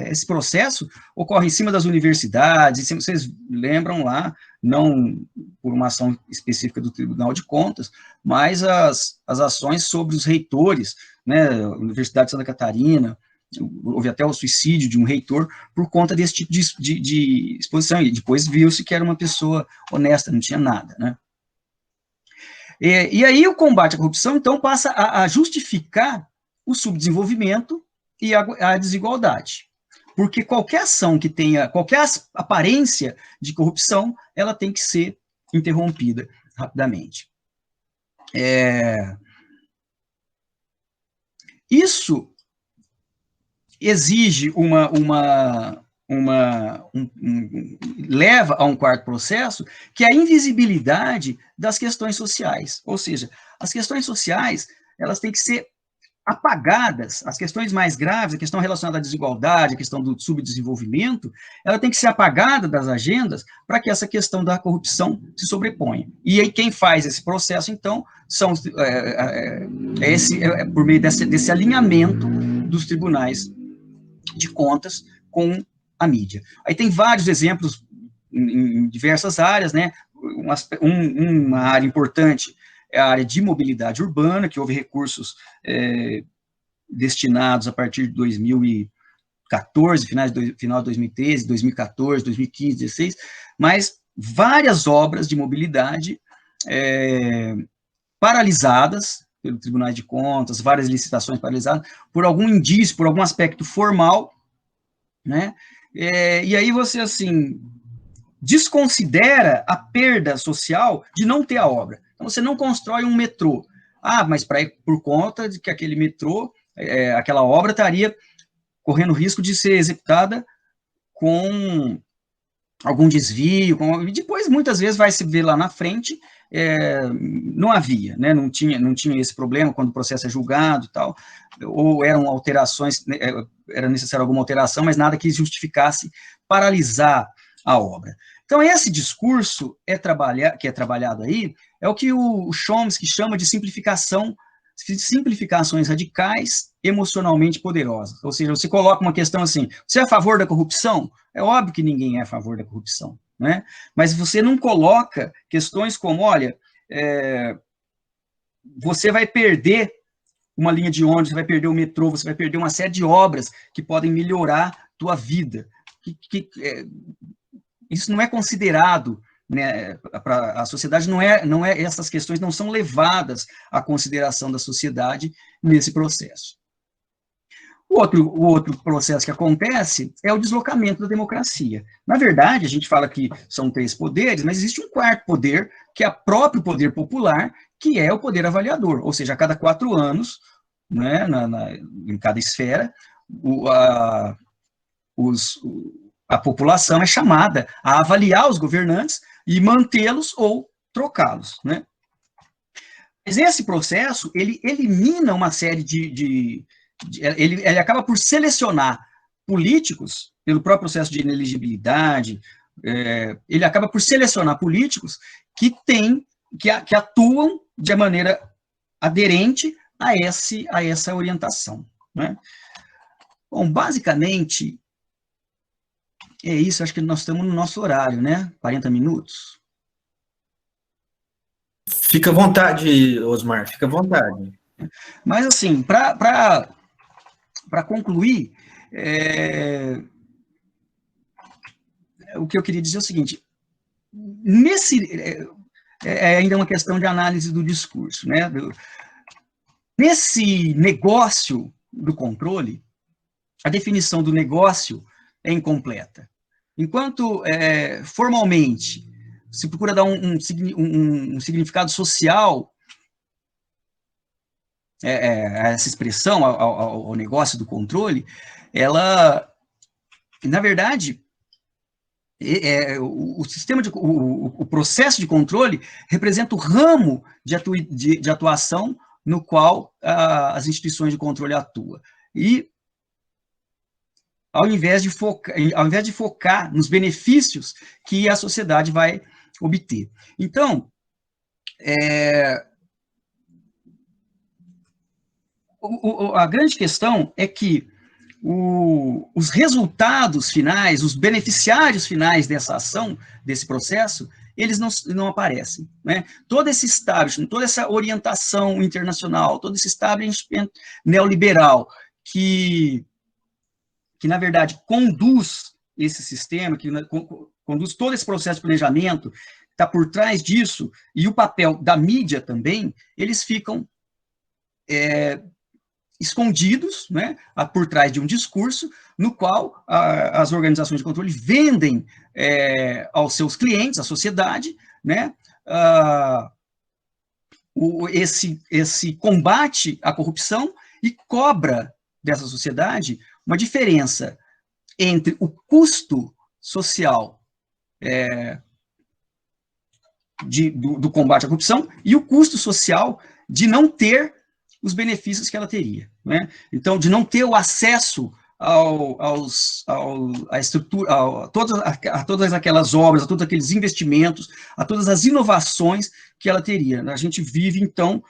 esse processo ocorre em cima das universidades, vocês lembram lá, não por uma ação específica do Tribunal de Contas, mas as ações sobre os reitores, né, Universidade de Santa Catarina, houve até o suicídio de um reitor por conta desse tipo de exposição, e depois viu-se que era uma pessoa honesta, não tinha nada, né. E aí o combate à corrupção, então, passa a justificar o subdesenvolvimento e a desigualdade. Porque qualquer ação que tenha, qualquer aparência de corrupção, ela tem que ser interrompida rapidamente. Isso exige leva a um quarto processo, que é a invisibilidade das questões sociais. Ou seja, as questões sociais, elas têm que ser apagadas, as questões mais graves, a questão relacionada à desigualdade, a questão do subdesenvolvimento, ela tem que ser apagada das agendas para que essa questão da corrupção se sobreponha. E aí quem faz esse processo, então, por meio desse alinhamento dos tribunais de contas com a mídia. Aí tem vários exemplos em diversas áreas, né? Uma área importante é a área de mobilidade urbana, que houve recursos destinados a partir de 2014, final de 2013, 2014, 2015, 2016, mas várias obras de mobilidade paralisadas pelo Tribunal de Contas, várias licitações paralisadas, por algum indício, por algum aspecto formal, né? E aí você, assim, desconsidera a perda social de não ter a obra. Então, você não constrói um metrô. Mas por conta de que aquele metrô, aquela obra estaria correndo risco de ser executada com algum desvio, e depois, muitas vezes, vai se ver lá na frente, não havia, né, não tinha esse problema quando o processo é julgado e tal, ou eram alterações, era necessário alguma alteração, mas nada que justificasse paralisar a obra. Então, esse discurso que é trabalhado aí, é o que o Chomsky chama de simplificações radicais emocionalmente poderosas. Ou seja, você coloca uma questão assim, você é a favor da corrupção? É óbvio que ninguém é a favor da corrupção, né? Mas você não coloca questões como, olha, você vai perder uma linha de ônibus, você vai perder o metrô, você vai perder uma série de obras que podem melhorar a tua vida. Isso não é considerado, né, para a sociedade, essas questões não são levadas à consideração da sociedade nesse processo. O outro processo que acontece é o deslocamento da democracia. Na verdade, a gente fala que são 3 poderes, mas existe um 4º poder, que é o próprio poder popular, que é o poder avaliador, ou seja, a cada 4 anos, né, em cada esfera, a população é chamada a avaliar os governantes e mantê-los ou trocá-los, né? Mas esse processo, ele elimina uma série ele acaba por selecionar políticos, pelo próprio processo de inelegibilidade, ele acaba por selecionar políticos que atuam de maneira aderente a essa orientação, né? Bom, basicamente, é isso, acho que nós estamos no nosso horário, né? 40 minutos. Fica à vontade, Osmar, fica à vontade. Mas, assim, para concluir, o que eu queria dizer é o seguinte, ainda uma questão de análise do discurso, né? Nesse negócio do controle, a definição do negócio é incompleta. Enquanto, formalmente, se procura dar um significado social a essa expressão, ao negócio do controle, ela, na verdade, o processo de controle representa o ramo de atuação no qual as instituições de controle atuam. E, ao invés de focar nos benefícios que a sociedade vai obter. Então, a grande questão é que os resultados finais, os beneficiários finais dessa ação, desse processo, eles não aparecem, né? Todo esse establishment, toda essa orientação internacional, todo esse establishment neoliberal que na verdade, conduz esse sistema, que conduz todo esse processo de planejamento, está por trás disso, e o papel da mídia também, eles ficam escondidos, né, por trás de um discurso no qual as organizações de controle vendem aos seus clientes, à sociedade, né, esse combate à corrupção e cobra dessa sociedade uma diferença entre o custo social do combate à corrupção e o custo social de não ter os benefícios que ela teria, né? Então, de não ter o acesso à estrutura, a todas aquelas obras, a todos aqueles investimentos, a todas as inovações que ela teria. A gente vive, então,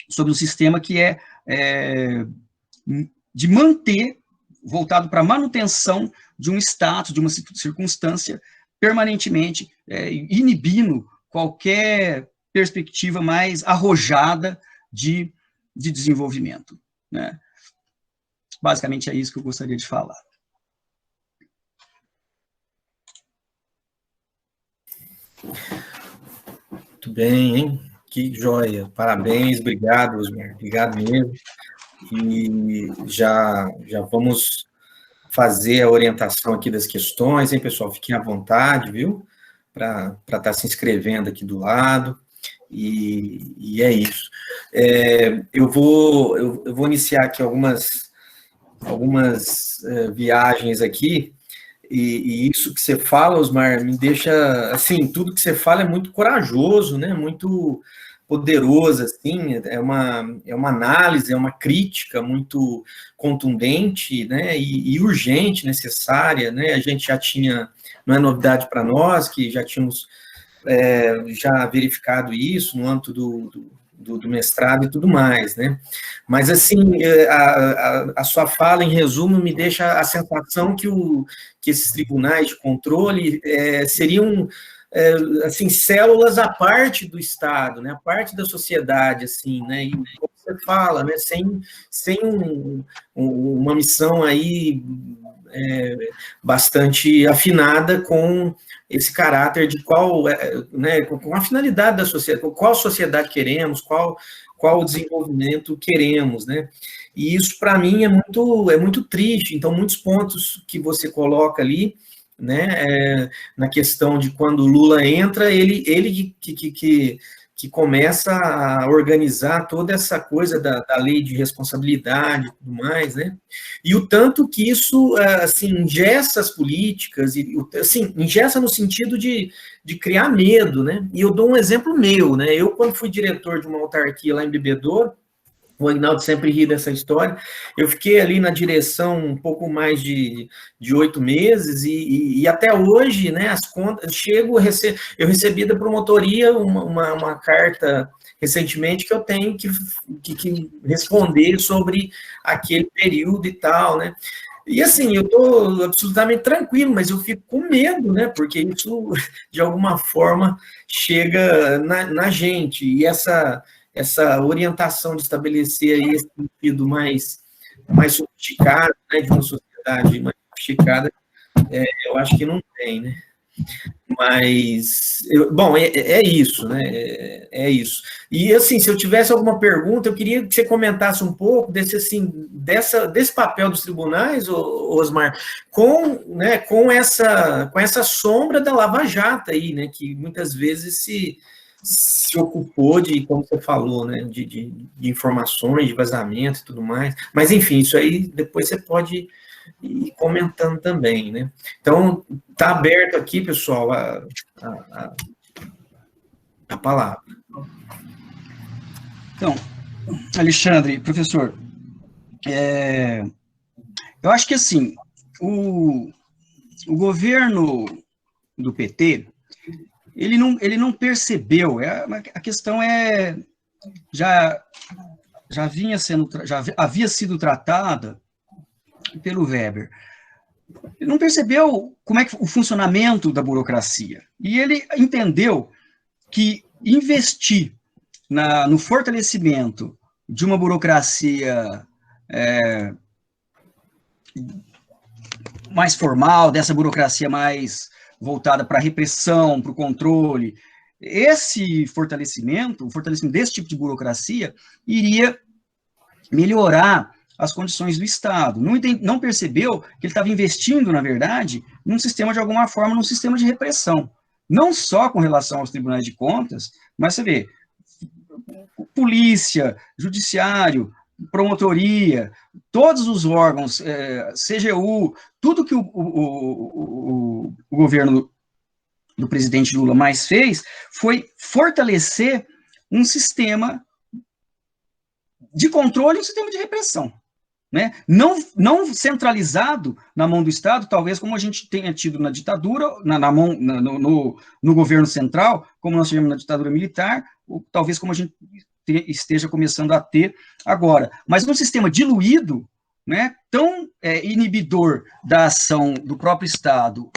sobre um sistema que de manter, voltado para a manutenção de um status, de uma circunstância, permanentemente inibindo qualquer perspectiva mais arrojada de desenvolvimento, né? Basicamente é isso que eu gostaria de falar. Muito bem, hein? Que joia. Parabéns, obrigado, Osmar. Obrigado mesmo. E já vamos fazer a orientação aqui das questões, hein, pessoal? Fiquem à vontade, viu? Para estar se inscrevendo aqui do lado. E é isso. Eu vou iniciar aqui algumas viagens aqui, e isso que você fala, Osmar, me deixa, assim, tudo que você fala é muito corajoso, né, muito poderoso, assim, é uma análise, é uma crítica muito contundente, né, e urgente, necessária, né, a gente já tinha, não é novidade para nós, que já tínhamos já verificado isso no âmbito do mestrado e tudo mais, né? Mas, assim, a sua fala, em resumo, me deixa a sensação que esses tribunais de controle seriam, assim, células à parte do Estado, né? A parte da sociedade, assim, né? E como você fala, né? Sem uma missão aí bastante afinada com esse caráter de qual, né, com a finalidade da sociedade, qual sociedade queremos, qual o desenvolvimento queremos, né? E isso, para mim, é muito triste. Então, muitos pontos que você coloca ali, né, na questão de quando o Lula entra, ele que começa a organizar toda essa coisa da lei de responsabilidade e tudo mais, né? E o tanto que isso, assim, engessa as políticas, e, assim, engessa no sentido de criar medo, né? E eu dou um exemplo meu, né? Eu, quando fui diretor de uma autarquia lá em Bebedouro, o Aguinaldo sempre ri dessa história. Eu fiquei ali na direção um pouco mais de 8 meses e até hoje, né, as contas, eu recebi da promotoria uma carta recentemente que eu tenho que responder sobre aquele período e tal, né? E assim, eu estou absolutamente tranquilo, mas eu fico com medo, né? Porque isso, de alguma forma, chega na gente. E essa orientação de estabelecer aí esse sentido mais sofisticado, né, de uma sociedade mais sofisticada, eu acho que não tem, né? Mas, bom, é isso, né? É isso. E, assim, se eu tivesse alguma pergunta, eu queria que você comentasse um pouco desse papel dos tribunais, Osmar, com essa sombra da Lava Jato aí, né? Que muitas vezes se ocupou de, como você falou, né? De informações, de vazamento e tudo mais. Mas, enfim, isso aí depois você pode ir comentando também, né? Então, está aberto aqui, pessoal, a palavra. Então, Alexandre, professor, eu acho que, assim, o governo do PT, ele não percebeu, a questão já havia sido tratada pelo Weber. Ele não percebeu como é que o funcionamento da burocracia. E ele entendeu que investir no fortalecimento de uma burocracia mais formal, dessa burocracia mais voltada para a repressão, para o controle, o fortalecimento desse tipo de burocracia iria melhorar as condições do Estado. Não percebeu que ele estava investindo, na verdade, num sistema, de alguma forma, num sistema de repressão. Não só com relação aos tribunais de contas, mas você vê, polícia, judiciário, promotoria, todos os órgãos, CGU, tudo que o governo do presidente Lula mais fez foi fortalecer um sistema de controle e um sistema de repressão. Né? Não centralizado na mão do Estado, talvez como a gente tenha tido na ditadura, no governo central, como nós tivemos na ditadura militar, ou talvez como a gente esteja começando a ter agora. Mas num sistema diluído, né, tão inibidor da ação do próprio Estado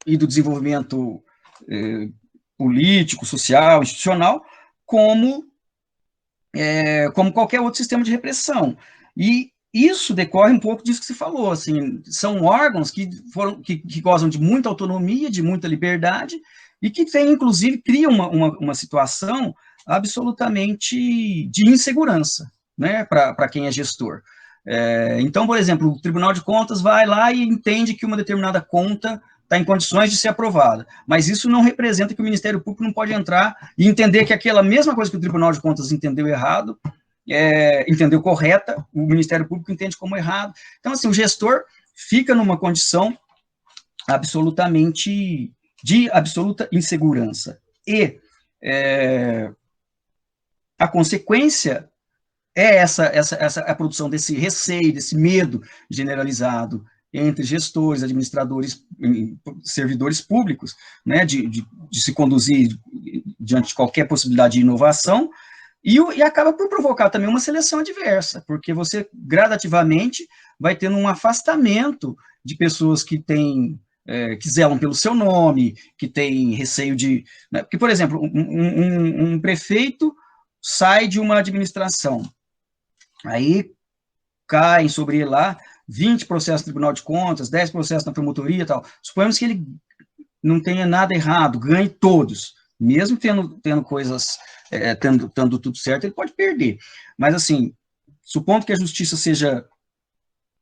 e do desenvolvimento político, social, institucional, como qualquer outro sistema de repressão. E isso decorre um pouco disso que você falou, assim, são órgãos que gozam de muita autonomia, de muita liberdade, e que inclusive, criam uma situação absolutamente de insegurança, né, para quem é gestor. Então, por exemplo, o Tribunal de Contas vai lá e entende que uma determinada conta está em condições de ser aprovada, mas isso não representa que o Ministério Público não pode entrar e entender que aquela mesma coisa que o Tribunal de Contas entendeu errado, entendeu correta, o Ministério Público entende como errado. Então, assim, o gestor fica numa condição de absoluta insegurança. E a consequência é a produção desse receio, desse medo generalizado entre gestores, administradores, servidores públicos, né, de se conduzir diante de qualquer possibilidade de inovação, e acaba por provocar também uma seleção adversa, porque você gradativamente vai tendo um afastamento de pessoas que zelam pelo seu nome, que têm receio de... Né, porque, por exemplo, um prefeito sai de uma administração, aí caem sobre ele lá 20 processos no Tribunal de Contas, 10 processos na promotoria e tal. Suponhamos que ele não tenha nada errado, ganhe todos. Mesmo tendo coisas, tendo tudo certo, ele pode perder. Mas, assim, supondo que a justiça seja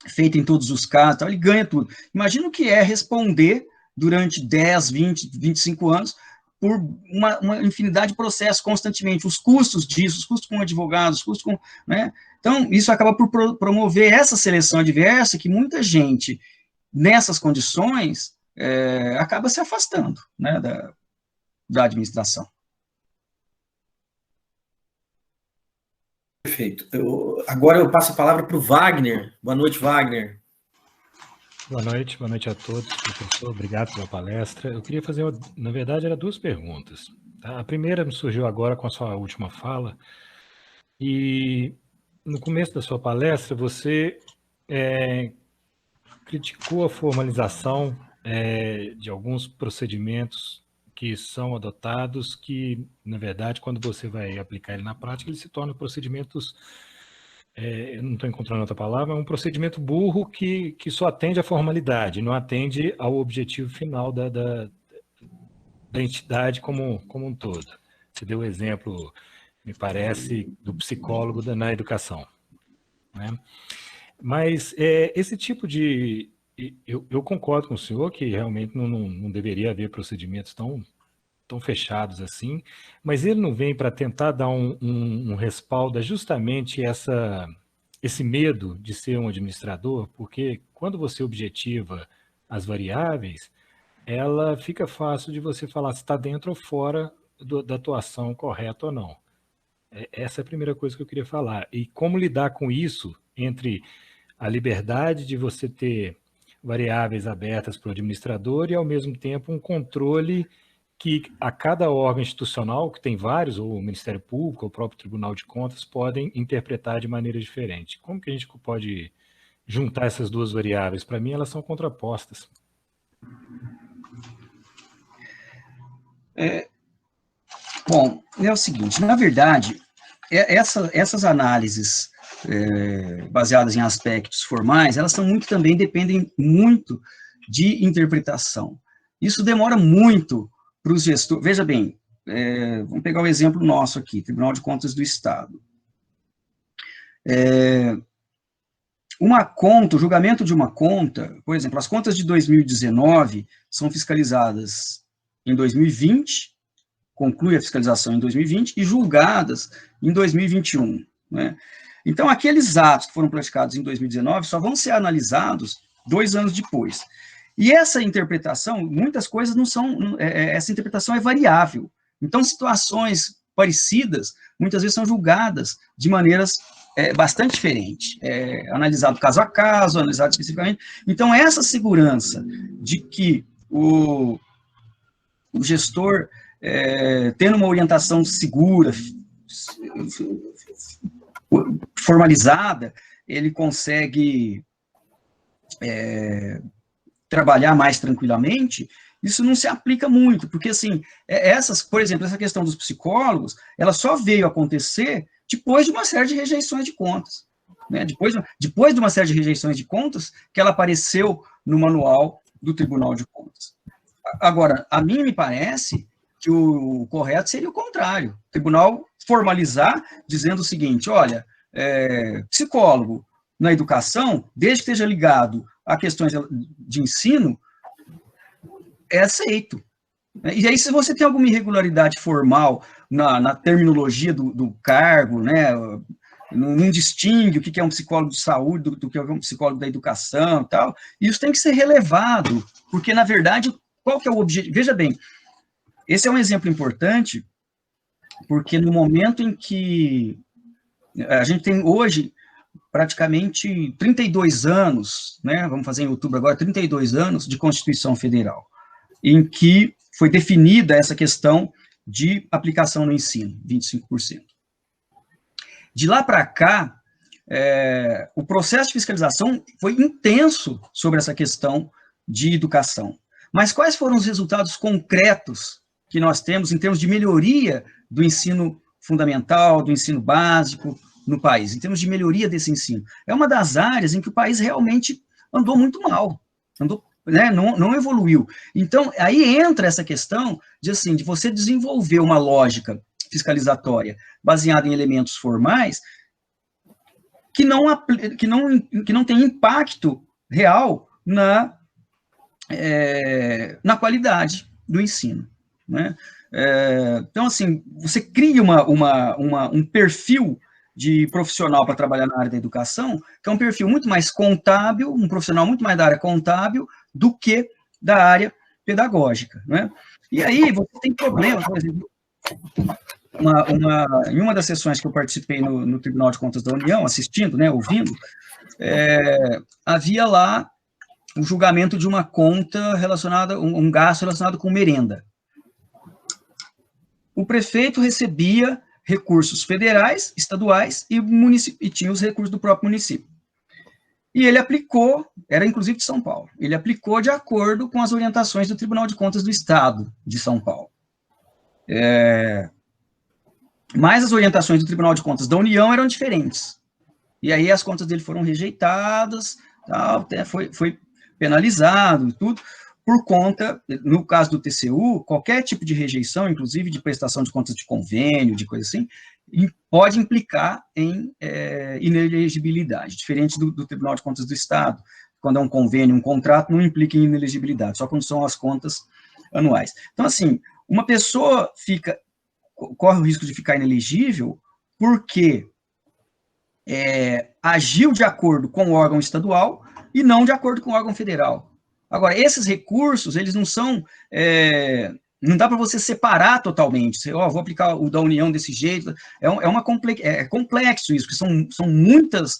feita em todos os casos, tal, ele ganha tudo. Imagina o que é responder durante 10, 20, 25 anos por uma infinidade de processos constantemente, os custos disso, os custos com advogados, os custos com... Né? Então, isso acaba por promover essa seleção adversa que muita gente, nessas condições, acaba se afastando, né, da administração. Perfeito. Agora eu passo a palavra para o Wagner. Boa noite, Wagner. Boa noite a todos, professor. Obrigado pela palestra. Eu queria fazer, na verdade, eram 2 perguntas. Tá? A primeira me surgiu agora com a sua última fala, e no começo da sua palestra você criticou a formalização de alguns procedimentos que são adotados, que, na verdade, quando você vai aplicar ele na prática, eles se tornam procedimentos, eu não estou encontrando outra palavra, é um procedimento burro que só atende à formalidade, não atende ao objetivo final da entidade como um todo. Você deu o exemplo, me parece, do psicólogo na educação, né? Mas esse tipo de... Eu concordo com o senhor que realmente não deveria haver procedimentos tão fechados assim, mas ele não vem para tentar dar um respaldo a justamente esse medo de ser um administrador, porque quando você objetiva as variáveis, ela fica fácil de você falar se está dentro ou fora da atuação correta ou não. Essa é a primeira coisa que eu queria falar. E como lidar com isso entre a liberdade de você ter variáveis abertas para o administrador e, ao mesmo tempo, um controle que a cada órgão institucional, que tem vários, ou o Ministério Público, ou o próprio Tribunal de Contas, podem interpretar de maneira diferente. Como que a gente pode juntar essas 2 variáveis? Para mim, elas são contrapostas. Bom, é o seguinte, na verdade, essas análises baseadas em aspectos formais, elas também dependem muito de interpretação. Isso demora muito para os gestores. Veja bem, vamos pegar o exemplo nosso aqui, Tribunal de Contas do Estado. O julgamento de uma conta, por exemplo, as contas de 2019 são fiscalizadas em 2020, conclui a fiscalização em 2020 e julgadas em 2021, né? Então, aqueles atos que foram praticados em 2019 só vão ser analisados 2 anos depois. E essa interpretação, muitas coisas não são, essa interpretação é variável. Então, situações parecidas, muitas vezes são julgadas de maneiras bastante diferentes. Analisado caso a caso, analisado especificamente. Então, essa segurança de que o gestor, tendo uma orientação segura, formalizada, ele consegue trabalhar mais tranquilamente, isso não se aplica muito, porque, assim, por exemplo, essa questão dos psicólogos, ela só veio acontecer depois de uma série de rejeições de contas, né? Depois de uma série de rejeições de contas, que ela apareceu no manual do Tribunal de Contas. Agora, a mim me parece que o correto seria o contrário, o tribunal formalizar, dizendo o seguinte, olha, psicólogo na educação, desde que esteja ligado a questões de ensino, é aceito. E aí, se você tem alguma irregularidade formal na terminologia do cargo, né, não distingue o que é um psicólogo de saúde do que é um psicólogo da educação e tal. Isso tem que ser relevado, porque, na verdade, qual que é o objetivo? Veja bem, esse é um exemplo importante, porque no momento em que a gente tem hoje praticamente 32 anos, né, vamos fazer em outubro agora, 32 anos de Constituição Federal, em que foi definida essa questão de aplicação no ensino, 25%. De lá para cá, o processo de fiscalização foi intenso sobre essa questão de educação. Mas quais foram os resultados concretos que nós temos em termos de melhoria do ensino fundamental, do ensino básico no país, em termos de melhoria desse ensino? É uma das áreas em que o país realmente andou muito mal, andou, né, não evoluiu. Então, aí entra essa questão de você desenvolver uma lógica fiscalizatória baseada em elementos formais que não tem impacto real na qualidade do ensino, né? Então, assim, você cria um perfil de profissional para trabalhar na área da educação, que é um perfil muito mais contábil, um profissional muito mais da área contábil do que da área pedagógica, né? E aí você tem problemas, por exemplo, em uma das sessões que eu participei no Tribunal de Contas da União, assistindo, né, ouvindo, havia lá o julgamento de uma conta relacionada, um gasto relacionado com merenda. O prefeito recebia recursos federais, estaduais e tinha os recursos do próprio município. E ele aplicou, era inclusive de São Paulo, ele aplicou de acordo com as orientações do Tribunal de Contas do Estado de São Paulo. Mas as orientações do Tribunal de Contas da União eram diferentes. E aí as contas dele foram rejeitadas, tal, até foi penalizado e tudo, por conta, no caso do TCU, qualquer tipo de rejeição, inclusive de prestação de contas de convênio, de coisa assim, pode implicar em inelegibilidade, diferente do Tribunal de Contas do Estado, quando é um convênio, um contrato, não implica em inelegibilidade, só quando são as contas anuais. Então, assim, uma pessoa corre o risco de ficar inelegível porque agiu de acordo com o órgão estadual e não de acordo com o órgão federal. Agora, esses recursos, eles não são... não dá para você separar totalmente. Você, vou aplicar o da União desse jeito. É complexo isso, porque são muitas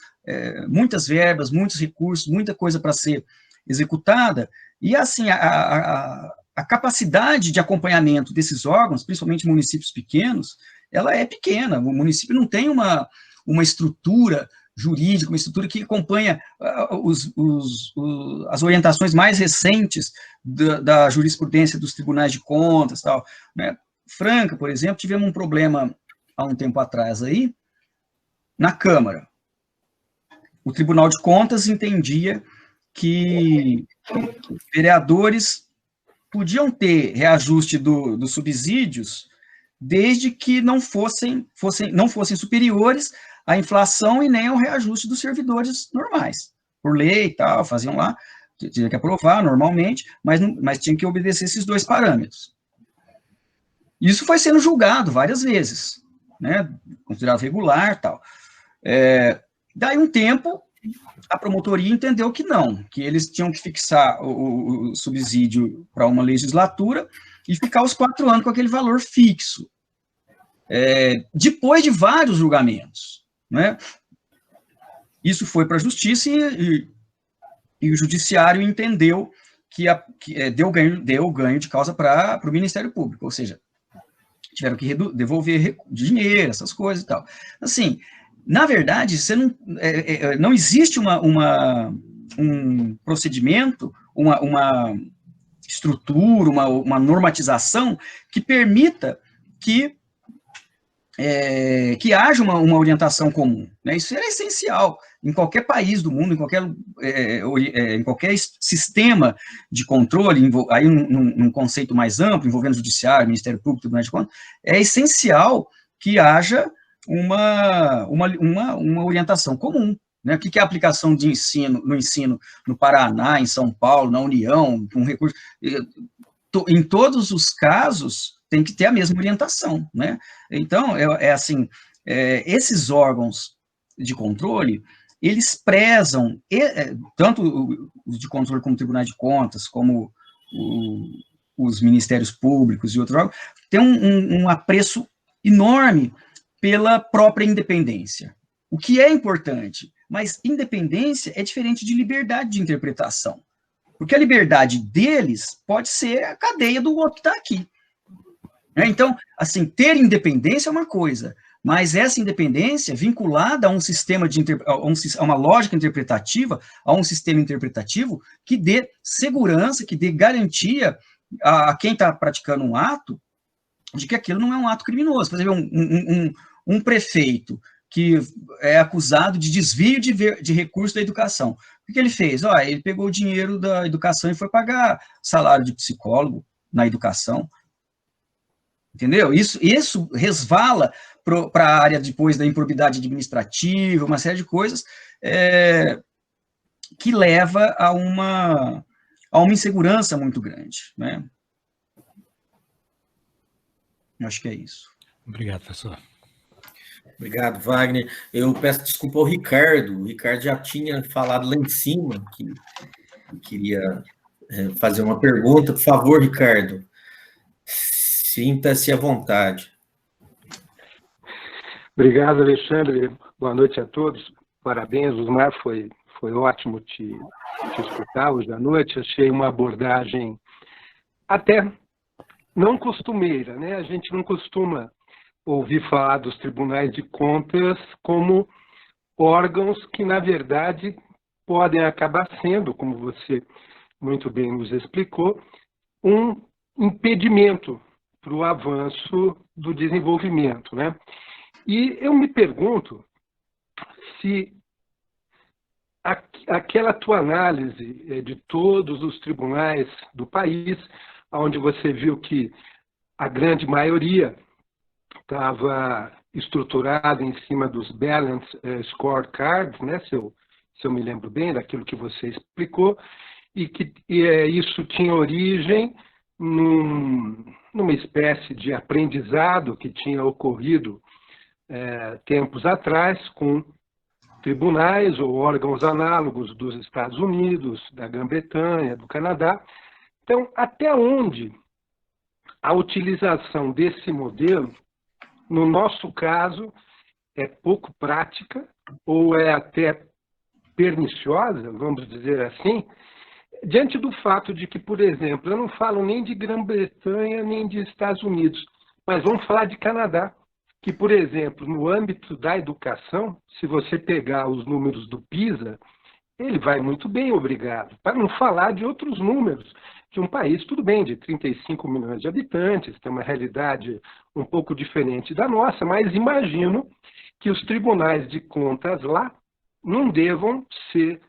verbas, muitos recursos, muita coisa para ser executada. E, assim, a capacidade de acompanhamento desses órgãos, principalmente municípios pequenos, ela é pequena. O município não tem uma estrutura jurídica, uma estrutura que acompanha as orientações mais recentes da jurisprudência dos tribunais de contas, tal, né? Franca, por exemplo, tivemos um problema há um tempo atrás aí, na Câmara. O Tribunal de Contas entendia que vereadores podiam ter reajuste dos subsídios desde que não fossem superiores à inflação e nem ao reajuste dos servidores normais. Por lei e tal, faziam lá, tinha que aprovar normalmente, mas tinha que obedecer esses dois parâmetros. Isso foi sendo julgado várias vezes, né, considerado regular e tal. Daí um tempo, a promotoria entendeu que não, que eles tinham que fixar o subsídio para uma legislatura e ficar os 4 anos com aquele valor fixo. Depois de vários julgamentos, né? Isso foi para a justiça e o judiciário entendeu que deu ganho de causa para o Ministério Público, ou seja, tiveram que devolver dinheiro, essas coisas e tal. Assim, na verdade, você não existe um procedimento, uma estrutura, uma normatização que permita que haja uma orientação comum, né? Isso é essencial em qualquer país do mundo, em qualquer sistema de controle, aí num conceito mais amplo, envolvendo o Judiciário, Ministério Público, Tribunal de Contas, é essencial que haja uma orientação comum, né? O que é a aplicação de ensino no Paraná, em São Paulo, na União, com recurso... Em todos os casos, tem que ter a mesma orientação, né? Então, assim, esses órgãos de controle, eles prezam, tanto os de controle como o Tribunal de Contas, como os Ministérios Públicos e outros órgãos, tem um apreço enorme pela própria independência, o que é importante, mas independência é diferente de liberdade de interpretação, porque a liberdade deles pode ser a cadeia do outro que está aqui. Então, assim, ter independência é uma coisa, mas essa independência vinculada a um sistema a uma lógica interpretativa, a um sistema interpretativo que dê segurança, que dê garantia a quem está praticando um ato de que aquilo não é um ato criminoso. Por exemplo, um prefeito que é acusado de desvio de recursos da educação. O que ele fez? Ele pegou o dinheiro da educação e foi pagar salário de psicólogo na educação. Entendeu? Isso resvala para a área depois da improbidade administrativa, uma série de coisas que leva a uma insegurança muito grande, né? Eu acho que é isso. Obrigado, professor. Obrigado, Wagner. Eu peço desculpa ao Ricardo. O Ricardo já tinha falado lá em cima que queria fazer uma pergunta. Por favor, Ricardo, sinta-se à vontade. Obrigado, Alexandre. Boa noite a todos. Parabéns, Osmar. Foi ótimo te escutar hoje à noite. Achei uma abordagem até não costumeira, né? A gente não costuma ouvir falar dos tribunais de contas como órgãos que, na verdade, podem acabar sendo, como você muito bem nos explicou, um impedimento para o avanço do desenvolvimento, né? E eu me pergunto se aquela tua análise de todos os tribunais do país, onde você viu que a grande maioria estava estruturada em cima dos Balance Scorecards, né, se eu me lembro bem daquilo que você explicou, e que isso tinha origem numa espécie de aprendizado que tinha ocorrido tempos atrás com tribunais ou órgãos análogos dos Estados Unidos, da Grã-Bretanha, do Canadá. Então, até onde a utilização desse modelo, no nosso caso, é pouco prática ou é até perniciosa, vamos dizer assim, diante do fato de que, por exemplo, eu não falo nem de Grã-Bretanha nem de Estados Unidos, mas vamos falar de Canadá, que, por exemplo, no âmbito da educação, se você pegar os números do PISA, ele vai muito bem, obrigado. Para não falar de outros números, de um país, tudo bem, de 35 milhões de habitantes, tem uma realidade um pouco diferente da nossa, mas imagino que os tribunais de contas lá não devam ser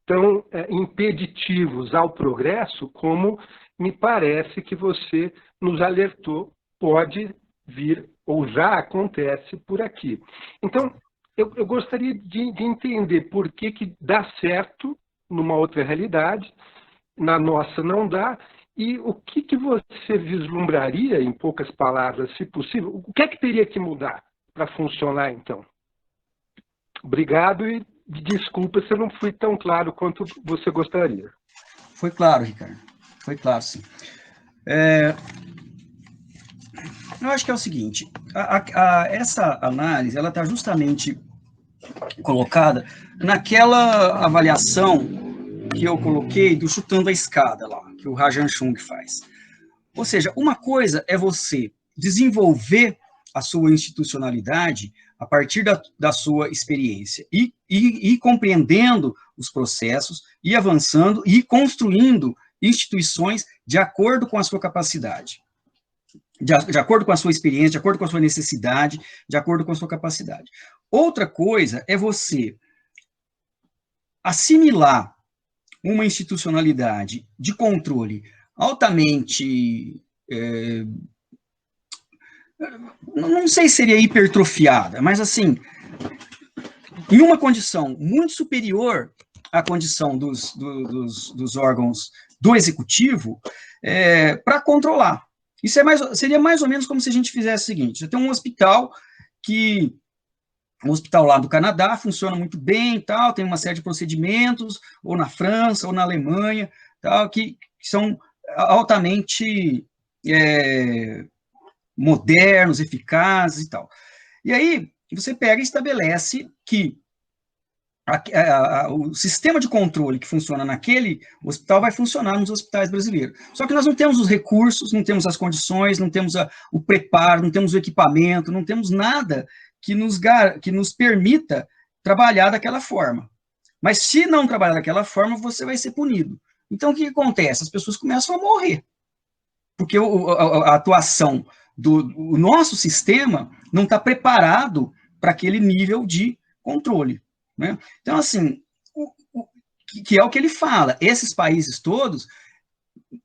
tão impeditivos ao progresso como me parece que você nos alertou, pode vir ou já acontece por aqui. Então, eu gostaria de entender por que dá certo numa outra realidade, na nossa não dá, e o que você vislumbraria, em poucas palavras, se possível, o que é que teria que mudar para funcionar, então? Obrigado e desculpa se eu não fui tão claro quanto você gostaria. Foi claro, Ricardo. Foi claro, sim. Eu acho que é o seguinte, essa análise, ela está justamente colocada naquela avaliação que eu coloquei do chutando a escada lá, que o Rajan Chung faz. Ou seja, uma coisa é você desenvolver a sua institucionalidade a partir da sua experiência e compreendendo os processos, e avançando e construindo instituições de acordo com a sua capacidade. De acordo com a sua experiência, de acordo com a sua necessidade, de acordo com a sua capacidade. Outra coisa é você assimilar uma institucionalidade de controle altamente, não sei se seria hipertrofiada, mas assim, em uma condição muito superior à condição dos órgãos do executivo, para controlar. Isso seria mais ou menos como se a gente fizesse o seguinte: você tem um hospital que um hospital lá do Canadá funciona muito bem, tal, tem uma série de procedimentos, ou na França, ou na Alemanha, tal, que são altamente modernos, eficazes e tal. E aí, você pega e estabelece que o sistema de controle que funciona naquele hospital vai funcionar nos hospitais brasileiros. Só que nós não temos os recursos, não temos as condições, não temos o preparo, não temos o equipamento, não temos nada que nos permita trabalhar daquela forma. Mas se não trabalhar daquela forma, você vai ser punido. Então, o que acontece? As pessoas começam a morrer. Porque a atuação do nosso sistema não está preparado para aquele nível de controle. Né? Então, assim, que é o que ele fala, esses países todos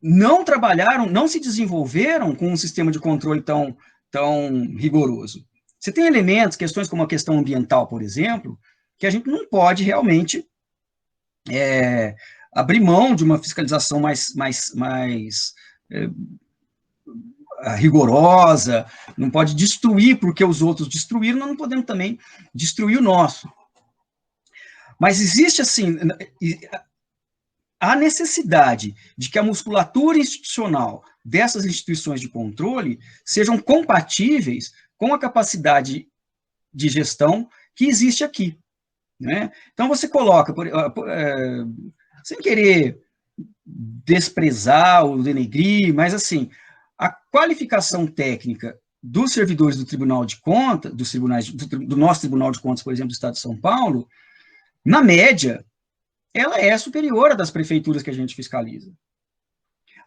não trabalharam, não se desenvolveram com um sistema de controle tão rigoroso. Você tem elementos, questões como a questão ambiental, por exemplo, que a gente não pode realmente abrir mão de uma fiscalização mais rigorosa, não pode destruir porque os outros destruíram, nós não podemos também destruir o nosso. Mas existe, assim, a necessidade de que a musculatura institucional dessas instituições de controle sejam compatíveis com a capacidade de gestão que existe aqui. Né? Então, você coloca, sem querer desprezar ou denegrir, mas, assim, a qualificação técnica dos servidores do Tribunal de Contas, do nosso Tribunal de Contas, por exemplo, do Estado de São Paulo, na média, ela é superior à das prefeituras que a gente fiscaliza.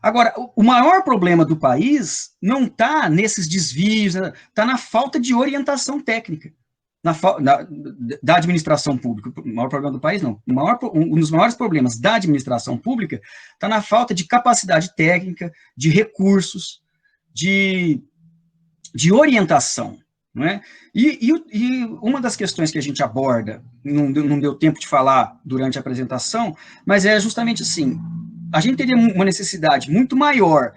Agora, o maior problema do país não está nesses desvios, está na falta de orientação técnica da administração pública. O maior problema do país, não. Um dos maiores problemas da administração pública está na falta de capacidade técnica, de recursos, de orientação. Não é? E uma das questões que a gente aborda, não deu tempo de falar durante a apresentação, mas é justamente assim, a gente teria uma necessidade muito maior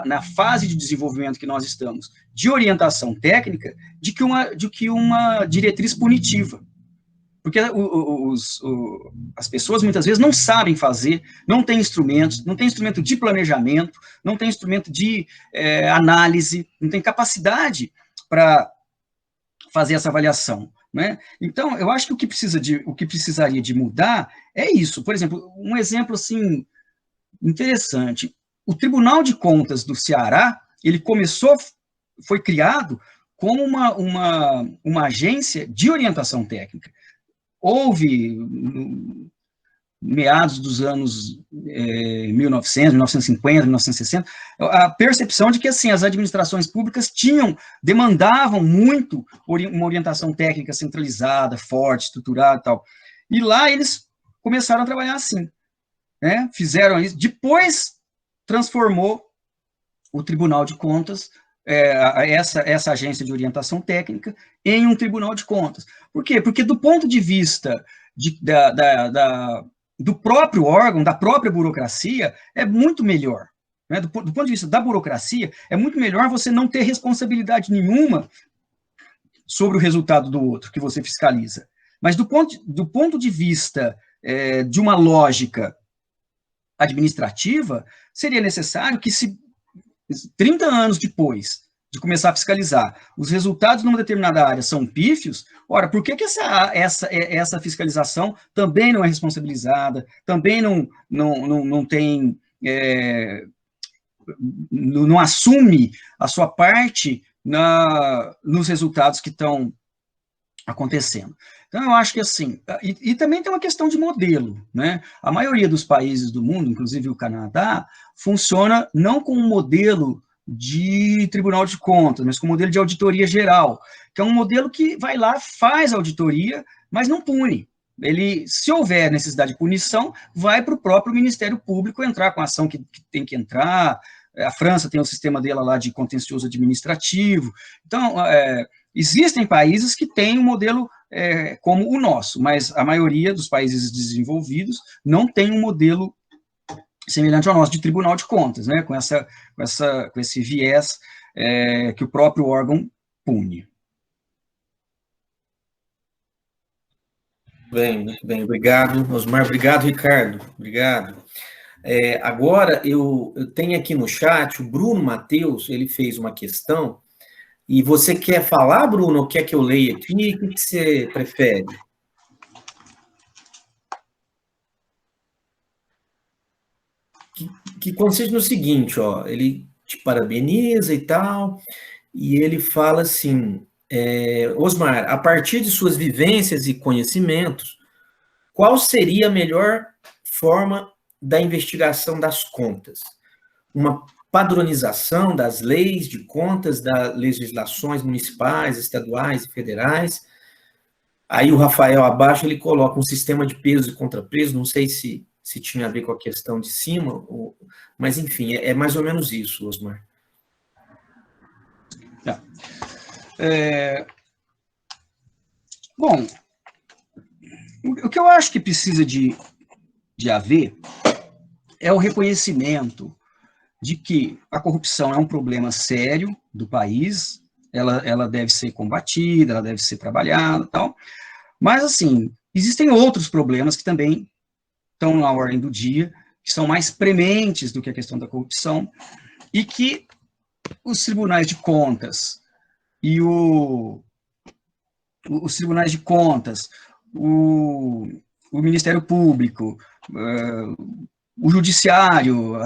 na fase de desenvolvimento que nós estamos, de orientação técnica, de que uma diretriz punitiva. Porque as pessoas muitas vezes não sabem fazer, não têm instrumentos, não têm instrumento de planejamento, não têm instrumento de análise, não têm capacidade para fazer essa avaliação, né? Então, eu acho que o que precisaria de mudar é isso. Por exemplo, um exemplo assim interessante: o Tribunal de Contas do Ceará, ele foi criado como uma agência de orientação técnica. Houve, meados dos anos 1900, 1950, 1960, a percepção de que, assim, as administrações públicas demandavam muito uma orientação técnica centralizada, forte, estruturada e tal. E lá eles começaram a trabalhar assim, né? Fizeram isso, depois transformou o Tribunal de Contas, essa agência de orientação técnica, em um Tribunal de Contas. Por quê? Porque do ponto de vista do próprio órgão, da própria burocracia, é muito melhor. Né? Do ponto de vista da burocracia, é muito melhor você não ter responsabilidade nenhuma sobre o resultado do outro, que você fiscaliza. Mas do ponto de vista de uma lógica administrativa, seria necessário que, se 30 anos depois de começar a fiscalizar, os resultados numa determinada área são pífios, ora, por que essa fiscalização também não é responsabilizada, também não tem, não assume a sua parte nos resultados que estão acontecendo? Então, eu acho que, assim, e também tem uma questão de modelo, né? A maioria dos países do mundo, inclusive o Canadá, funciona não com um modelo de Tribunal de Contas, mas com um modelo de auditoria geral, que é um modelo que vai lá, faz auditoria, mas não pune. Ele, se houver necessidade de punição, vai para o próprio Ministério Público entrar com a ação que tem que entrar. A França tem o sistema dela lá de contencioso administrativo. Então, existem países que têm um modelo como o nosso, mas a maioria dos países desenvolvidos não tem um modelo semelhante ao nosso de Tribunal de Contas, né, com esse viés que o próprio órgão pune. Bem, muito bem, obrigado, Osmar, obrigado, Ricardo, obrigado. Agora, eu tenho aqui no chat, o Bruno Matheus, ele fez uma questão, e você quer falar, Bruno, ou quer que eu leia aqui? O que você prefere? Que consiste no seguinte, ó, ele te parabeniza e tal, e ele fala assim, Osmar, a partir de suas vivências e conhecimentos, qual seria a melhor forma da investigação das contas? Uma padronização das leis de contas, das legislações municipais, estaduais e federais. Aí o Rafael abaixo, ele coloca um sistema de peso e contrapeso, não sei se tinha a ver com a questão de cima, mas enfim, é mais ou menos isso, Osmar. Bom, o que eu acho que precisa de haver é o reconhecimento de que a corrupção é um problema sério do país, ela deve ser combatida, ela deve ser trabalhada e tal, mas, assim, existem outros problemas que também estão na ordem do dia, que são mais prementes do que a questão da corrupção, e que os tribunais de contas e os tribunais de contas, o Ministério Público, o Judiciário,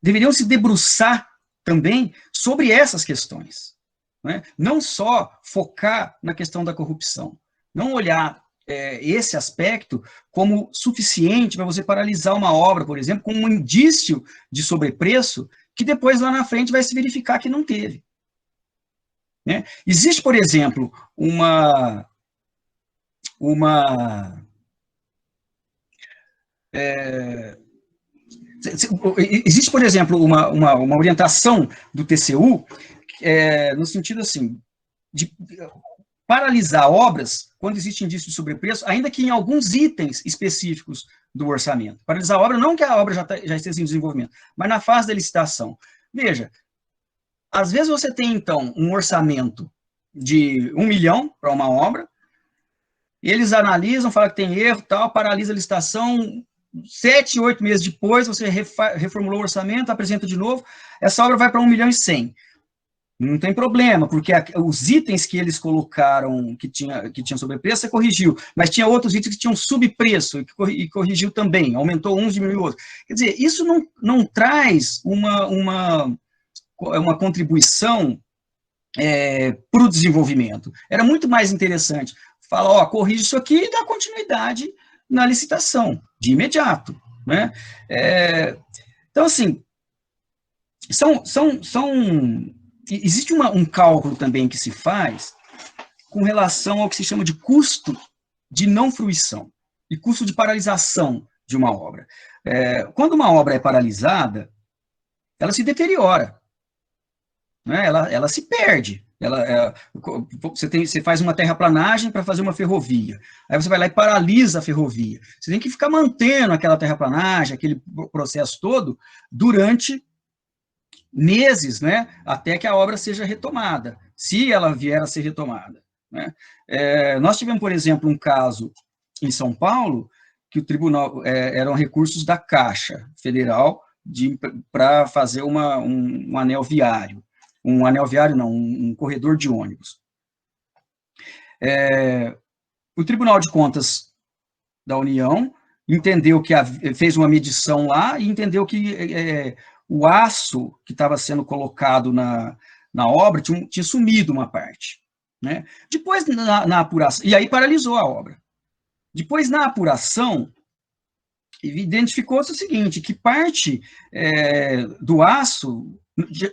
deveriam se debruçar também sobre essas questões, né? Não só focar na questão da corrupção, não olhar esse aspecto como suficiente para você paralisar uma obra, por exemplo, com um indício de sobrepreço que depois lá na frente vai se verificar que não teve. Né? Existe, por exemplo, existe, por exemplo, uma orientação do TCU no sentido assim, de paralisar obras quando existe indício de sobrepreço, ainda que em alguns itens específicos do orçamento. Paralisar a obra, não que a obra já esteja em desenvolvimento, mas na fase da licitação. Veja, às vezes você tem, então, um orçamento de 1 milhão para uma obra, e eles analisam, falam que tem erro, tal, paralisa a licitação, 7, 8 meses depois, você reformulou o orçamento, apresenta de novo, essa obra vai para 1 milhão e 100. Não tem problema, porque os itens que eles colocaram que tinham sobrepreço, você corrigiu, mas tinha outros itens que tinham subpreço e corrigiu também, aumentou uns, diminuiu outros. Quer dizer, isso não traz uma contribuição para o desenvolvimento. Era muito mais interessante falar, ó, corrige isso aqui e dá continuidade na licitação, de imediato. Né? Então, assim, existe um cálculo também que se faz com relação ao que se chama de custo de não fruição e custo de paralisação de uma obra. Quando uma obra é paralisada, ela se deteriora, né? Ela se perde. Você faz uma terraplanagem para fazer uma ferrovia. Aí você vai lá e paralisa a ferrovia. Você tem que ficar mantendo aquela terraplanagem, aquele processo todo, durante meses, né, até que a obra seja retomada, se ela vier a ser retomada. Né? Nós tivemos, por exemplo, um caso em São Paulo, que o tribunal, eram recursos da Caixa Federal para fazer um anel viário, um corredor de ônibus. O Tribunal de Contas da União entendeu que fez uma medição lá e entendeu que o aço que estava sendo colocado na obra tinha sumido uma parte. Né? Depois, na apuração, e aí paralisou a obra. Depois, na apuração, identificou-se o seguinte, que parte do aço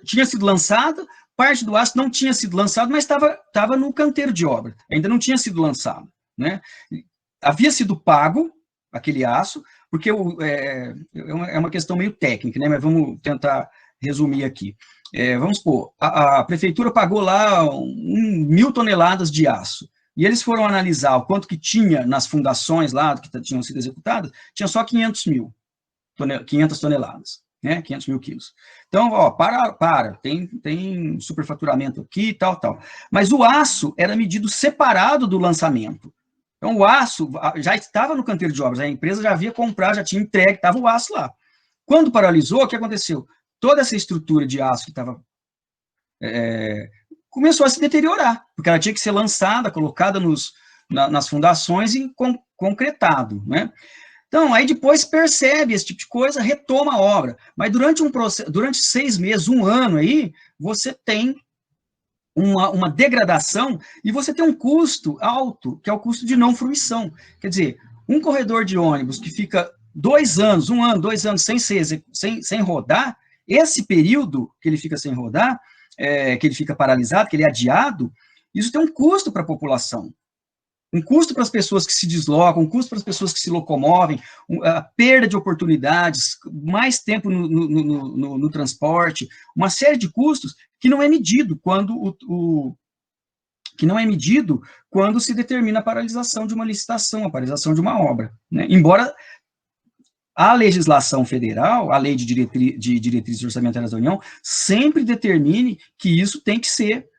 tinha sido lançado, parte do aço não tinha sido lançado, mas estava no canteiro de obra, ainda não tinha sido lançado. Né? Havia sido pago aquele aço, porque é uma questão meio técnica, né? Mas vamos tentar resumir aqui. Vamos supor, a prefeitura pagou lá 1.000 toneladas de aço, e eles foram analisar o quanto que tinha nas fundações lá, que tinham sido executadas, tinha só 500 toneladas, né? 500 mil quilos. Então, ó, tem superfaturamento aqui e tal. Mas o aço era medido separado do lançamento. Então, o aço já estava no canteiro de obras, a empresa já havia comprado, já tinha entregue, estava o aço lá. Quando paralisou, o que aconteceu? Toda essa estrutura de aço que estava... começou a se deteriorar, porque ela tinha que ser lançada, colocada nas fundações e concretado, né? Então, aí depois percebe esse tipo de coisa, retoma a obra. Mas durante 6 meses, 1 ano aí, você tem uma degradação e você tem um custo alto, que é o custo de não fruição. Quer dizer, um corredor de ônibus que fica 2 anos, 1 ano, 2 anos sem rodar, esse período que ele fica sem rodar, que ele fica paralisado, que ele é adiado, isso tem um custo para a população. Um custo para as pessoas que se deslocam, um custo para as pessoas que se locomovem, a perda de oportunidades, mais tempo no transporte, uma série de custos que não é medido quando se determina a paralisação de uma licitação, a paralisação de uma obra, né? Embora a legislação federal, a lei de diretrizes orçamentárias da União, sempre determine que isso tem que ser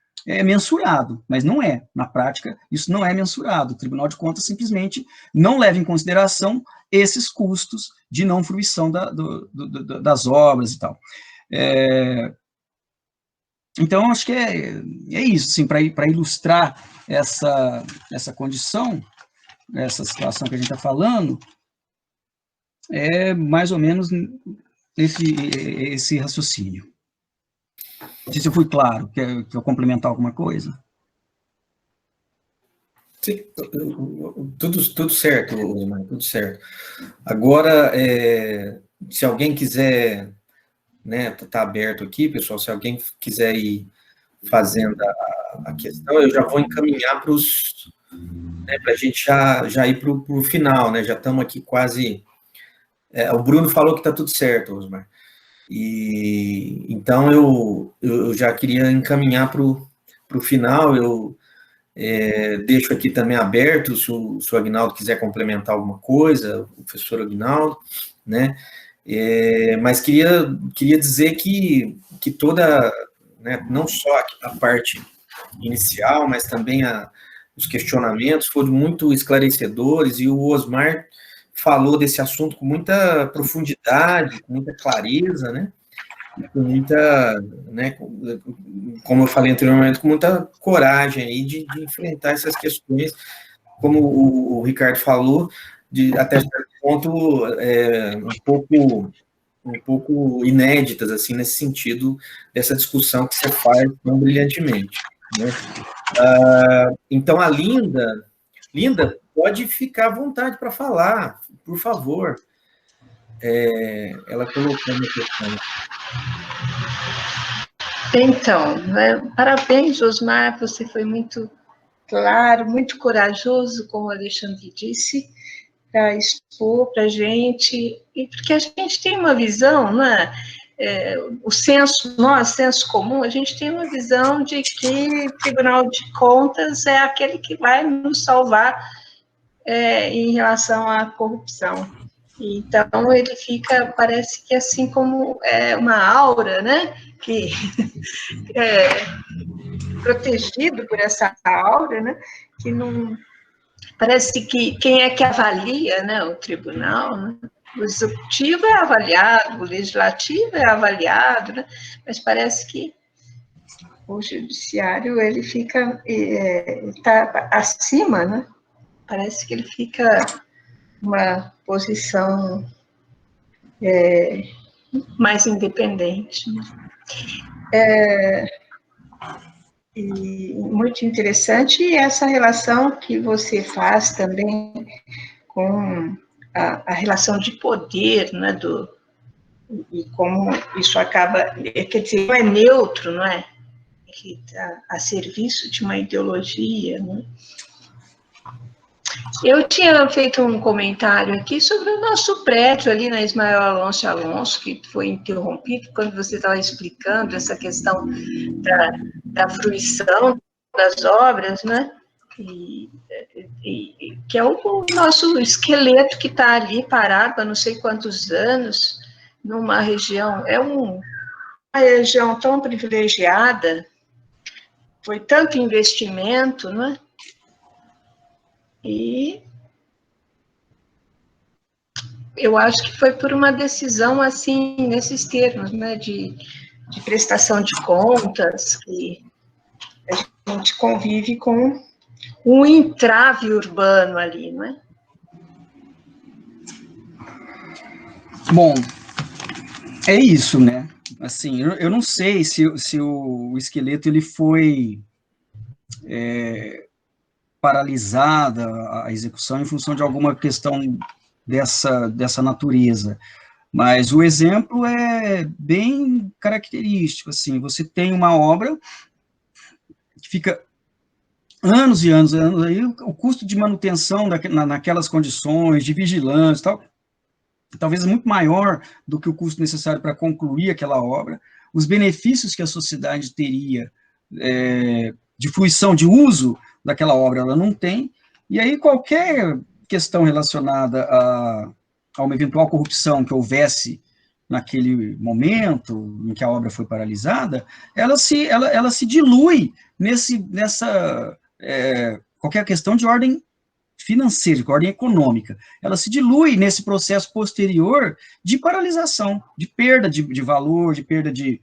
mensurado, mas não é. Na prática, isso não é mensurado. O Tribunal de Contas simplesmente não leva em consideração esses custos de não fruição das obras e tal. Então, acho que é isso, assim, para ilustrar essa condição, essa situação que a gente está falando, é mais ou menos esse raciocínio. Não sei se eu fui claro, quer complementar alguma coisa? Sim, tudo certo, Osmar, tudo certo. Agora, se alguém quiser, né, tá aberto aqui, pessoal, se alguém quiser ir fazendo a questão, eu já vou encaminhar para a gente já ir para o final, né, já estamos aqui quase... o Bruno falou que está tudo certo, Osmar. E então eu já queria encaminhar para o final. Eu deixo aqui também aberto se o Aguinaldo quiser complementar alguma coisa, o professor Aguinaldo, né? Mas queria dizer que toda, né, não só a parte inicial, mas também os questionamentos foram muito esclarecedores, e o Osmar falou desse assunto com muita profundidade, com muita clareza, né? Com muita, né, como eu falei anteriormente, com muita coragem aí de enfrentar essas questões, como o Ricardo falou, até certo ponto um pouco inéditas, assim, nesse sentido dessa discussão que você faz tão brilhantemente, né? Então, a Linda, pode ficar à vontade para falar, por favor. Ela colocou uma questão. Então, parabéns, Osmar, você foi muito claro, muito corajoso, como o Alexandre disse, para expor para a gente, e porque a gente tem uma visão, né? O senso comum, a gente tem uma visão de que o Tribunal de Contas é aquele que vai nos salvar em relação à corrupção. Então, ele fica, parece que assim como uma aura, né, que protegido por essa aura, né, que não... Parece que quem é que avalia, né, o tribunal, né? O executivo é avaliado, o legislativo é avaliado, né, mas parece que o judiciário, ele fica, está acima, né, parece que ele fica uma posição mais independente. E muito interessante essa relação que você faz também com a relação de poder, né, e como isso acaba, quer dizer, não é neutro, não é? Que está a serviço de uma ideologia, né? Eu tinha feito um comentário aqui sobre o nosso prédio ali na Ismael Alonso, que foi interrompido quando você estava explicando essa questão da fruição das obras, né? E que é o nosso esqueleto que está ali parado há não sei quantos anos, numa região, uma região tão privilegiada, foi tanto investimento, não é? E eu acho que foi por uma decisão, assim, nesses termos, né, de prestação de contas, que a gente convive com um entrave urbano ali, não é? Bom, é isso, né? Assim, eu não sei se o esqueleto ele foi paralisada a execução em função de alguma questão dessa natureza. Mas o exemplo é bem característico, assim, você tem uma obra que fica anos e anos, aí o custo de manutenção naquelas condições, de vigilância e tal, talvez muito maior do que o custo necessário para concluir aquela obra, os benefícios que a sociedade teria de fruição, de uso daquela obra, ela não tem, e aí qualquer questão relacionada a uma eventual corrupção que houvesse naquele momento em que a obra foi paralisada, ela se dilui nessa qualquer questão de ordem financeira, de ordem econômica, ela se dilui nesse processo posterior de paralisação, de perda de valor, de perda de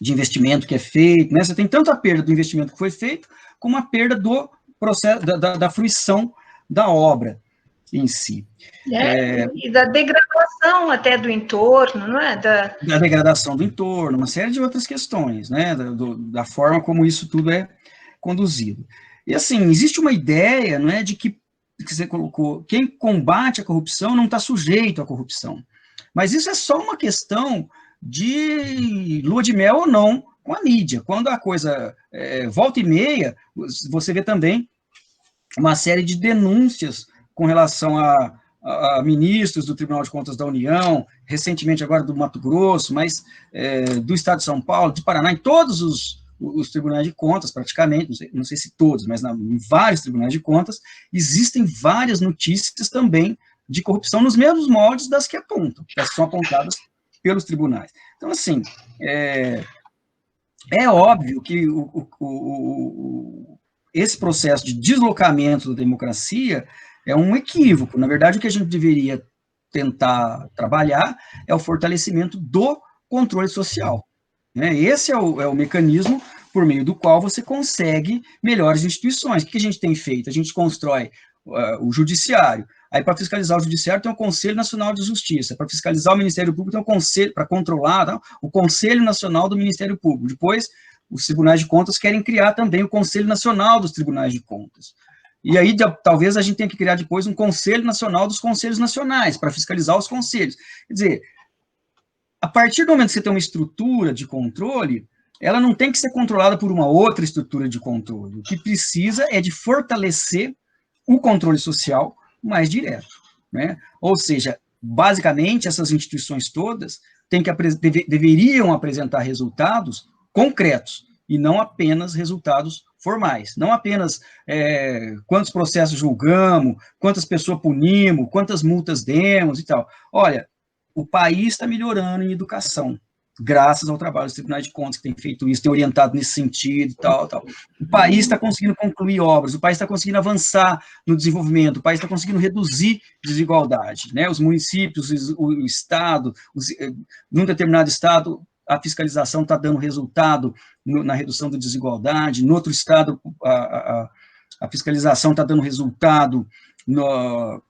investimento que é feito, né? Você tem tanto a perda do investimento que foi feito, como a perda do processo, da fruição da obra em si. E da degradação até do entorno, não é? Da degradação do entorno, uma série de outras questões, né? Da forma como isso tudo é conduzido. E assim, existe uma ideia, não é, de que você colocou, quem combate a corrupção não está sujeito à corrupção. Mas isso é só uma questão de lua de mel ou não com a mídia. Quando a coisa volta e meia, você vê também uma série de denúncias com relação a ministros do Tribunal de Contas da União, recentemente agora do Mato Grosso, mas do Estado de São Paulo, de Paraná, em todos os tribunais de contas, praticamente, não sei se todos, mas em vários tribunais de contas, existem várias notícias também de corrupção nos mesmos moldes das que são apontadas pelos tribunais. Então, assim, é óbvio que esse processo de deslocamento da democracia é um equívoco. Na verdade, o que a gente deveria tentar trabalhar é o fortalecimento do controle social. Né? Esse é o mecanismo por meio do qual você consegue melhores instituições. O que a gente tem feito? A gente constrói o judiciário. Aí, para fiscalizar o judiciário, tem o Conselho Nacional de Justiça. Para fiscalizar o Ministério Público, tem o Conselho, para controlar, tá? O Conselho Nacional do Ministério Público. Depois, os tribunais de contas querem criar também o Conselho Nacional dos Tribunais de Contas. E aí, talvez a gente tenha que criar depois um Conselho Nacional dos Conselhos Nacionais, para fiscalizar os conselhos. Quer dizer, a partir do momento que você tem uma estrutura de controle, ela não tem que ser controlada por uma outra estrutura de controle. O que precisa é de fortalecer o controle social mais direto, né? Ou seja, basicamente, essas instituições todas deveriam apresentar resultados concretos, e não apenas resultados formais, não apenas quantos processos julgamos, quantas pessoas punimos, quantas multas demos e tal. Olha, o país está melhorando em educação, graças ao trabalho dos tribunais de contas que tem feito isso, tem orientado nesse sentido e tal, tal. O país está conseguindo concluir obras, o país está conseguindo avançar no desenvolvimento, o país está conseguindo reduzir desigualdade, né? Os municípios, o Estado, num determinado Estado, a fiscalização está dando resultado na redução da desigualdade, no outro Estado, a fiscalização está dando resultado no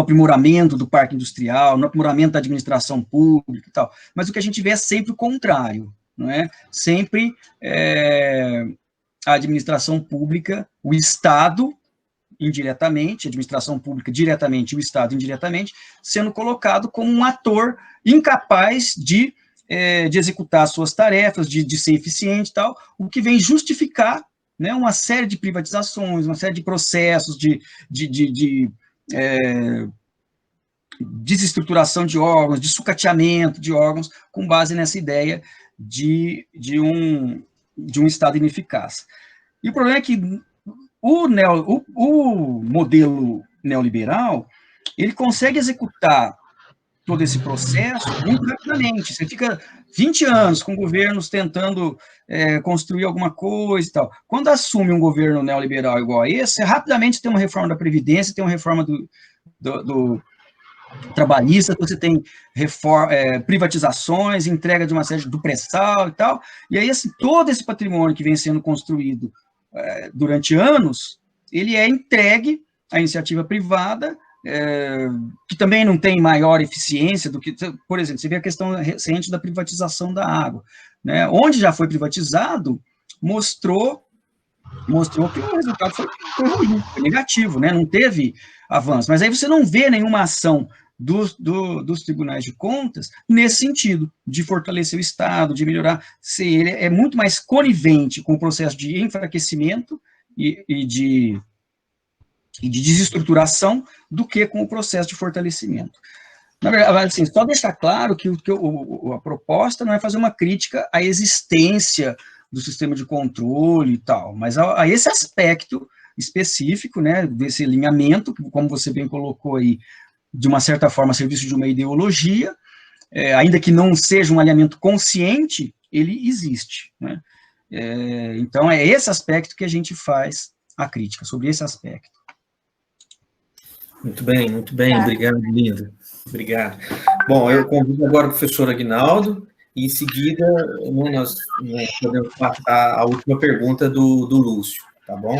aprimoramento do parque industrial, no aprimoramento da administração pública e tal, mas o que a gente vê é sempre o contrário, não é? Sempre a administração pública, o Estado, indiretamente, a administração pública diretamente, o Estado indiretamente, sendo colocado como um ator incapaz de executar suas tarefas, de ser eficiente e tal, o que vem justificar, né, uma série de privatizações, uma série de processos de desestruturação de órgãos, de sucateamento de órgãos, com base nessa ideia de um Estado ineficaz. E o problema é que o modelo neoliberal, ele consegue executar todo esse processo muito rapidamente. Você fica 20 anos com governos tentando construir alguma coisa e tal. Quando assume um governo neoliberal igual a esse, você rapidamente tem uma reforma da Previdência, tem uma reforma do trabalhista, você tem privatizações, entrega de uma série do pré-sal e tal, e aí todo esse patrimônio que vem sendo construído durante anos, ele é entregue à iniciativa privada, que também não tem maior eficiência do que, por exemplo, você vê a questão recente da privatização da água, né? Onde já foi privatizado, mostrou que o resultado foi ruim, foi negativo, né? Não teve avanço. Mas aí você não vê nenhuma ação dos tribunais de contas nesse sentido, de fortalecer o Estado, de melhorar. Ele é muito mais conivente com o processo de enfraquecimento e de desestruturação do que com o processo de fortalecimento. Na verdade, assim, só deixar claro que a proposta não é fazer uma crítica à existência do sistema de controle e tal, mas a esse aspecto específico, né, desse alinhamento, que, como você bem colocou aí, de uma certa forma, a serviço de uma ideologia, ainda que não seja um alinhamento consciente, ele existe, né? Então, é esse aspecto que a gente faz a crítica, sobre esse aspecto. Muito bem, obrigado, Linda. Obrigado. Bom, eu convido agora o professor Aguinaldo, e em seguida nós podemos passar a última pergunta do Lúcio, tá bom?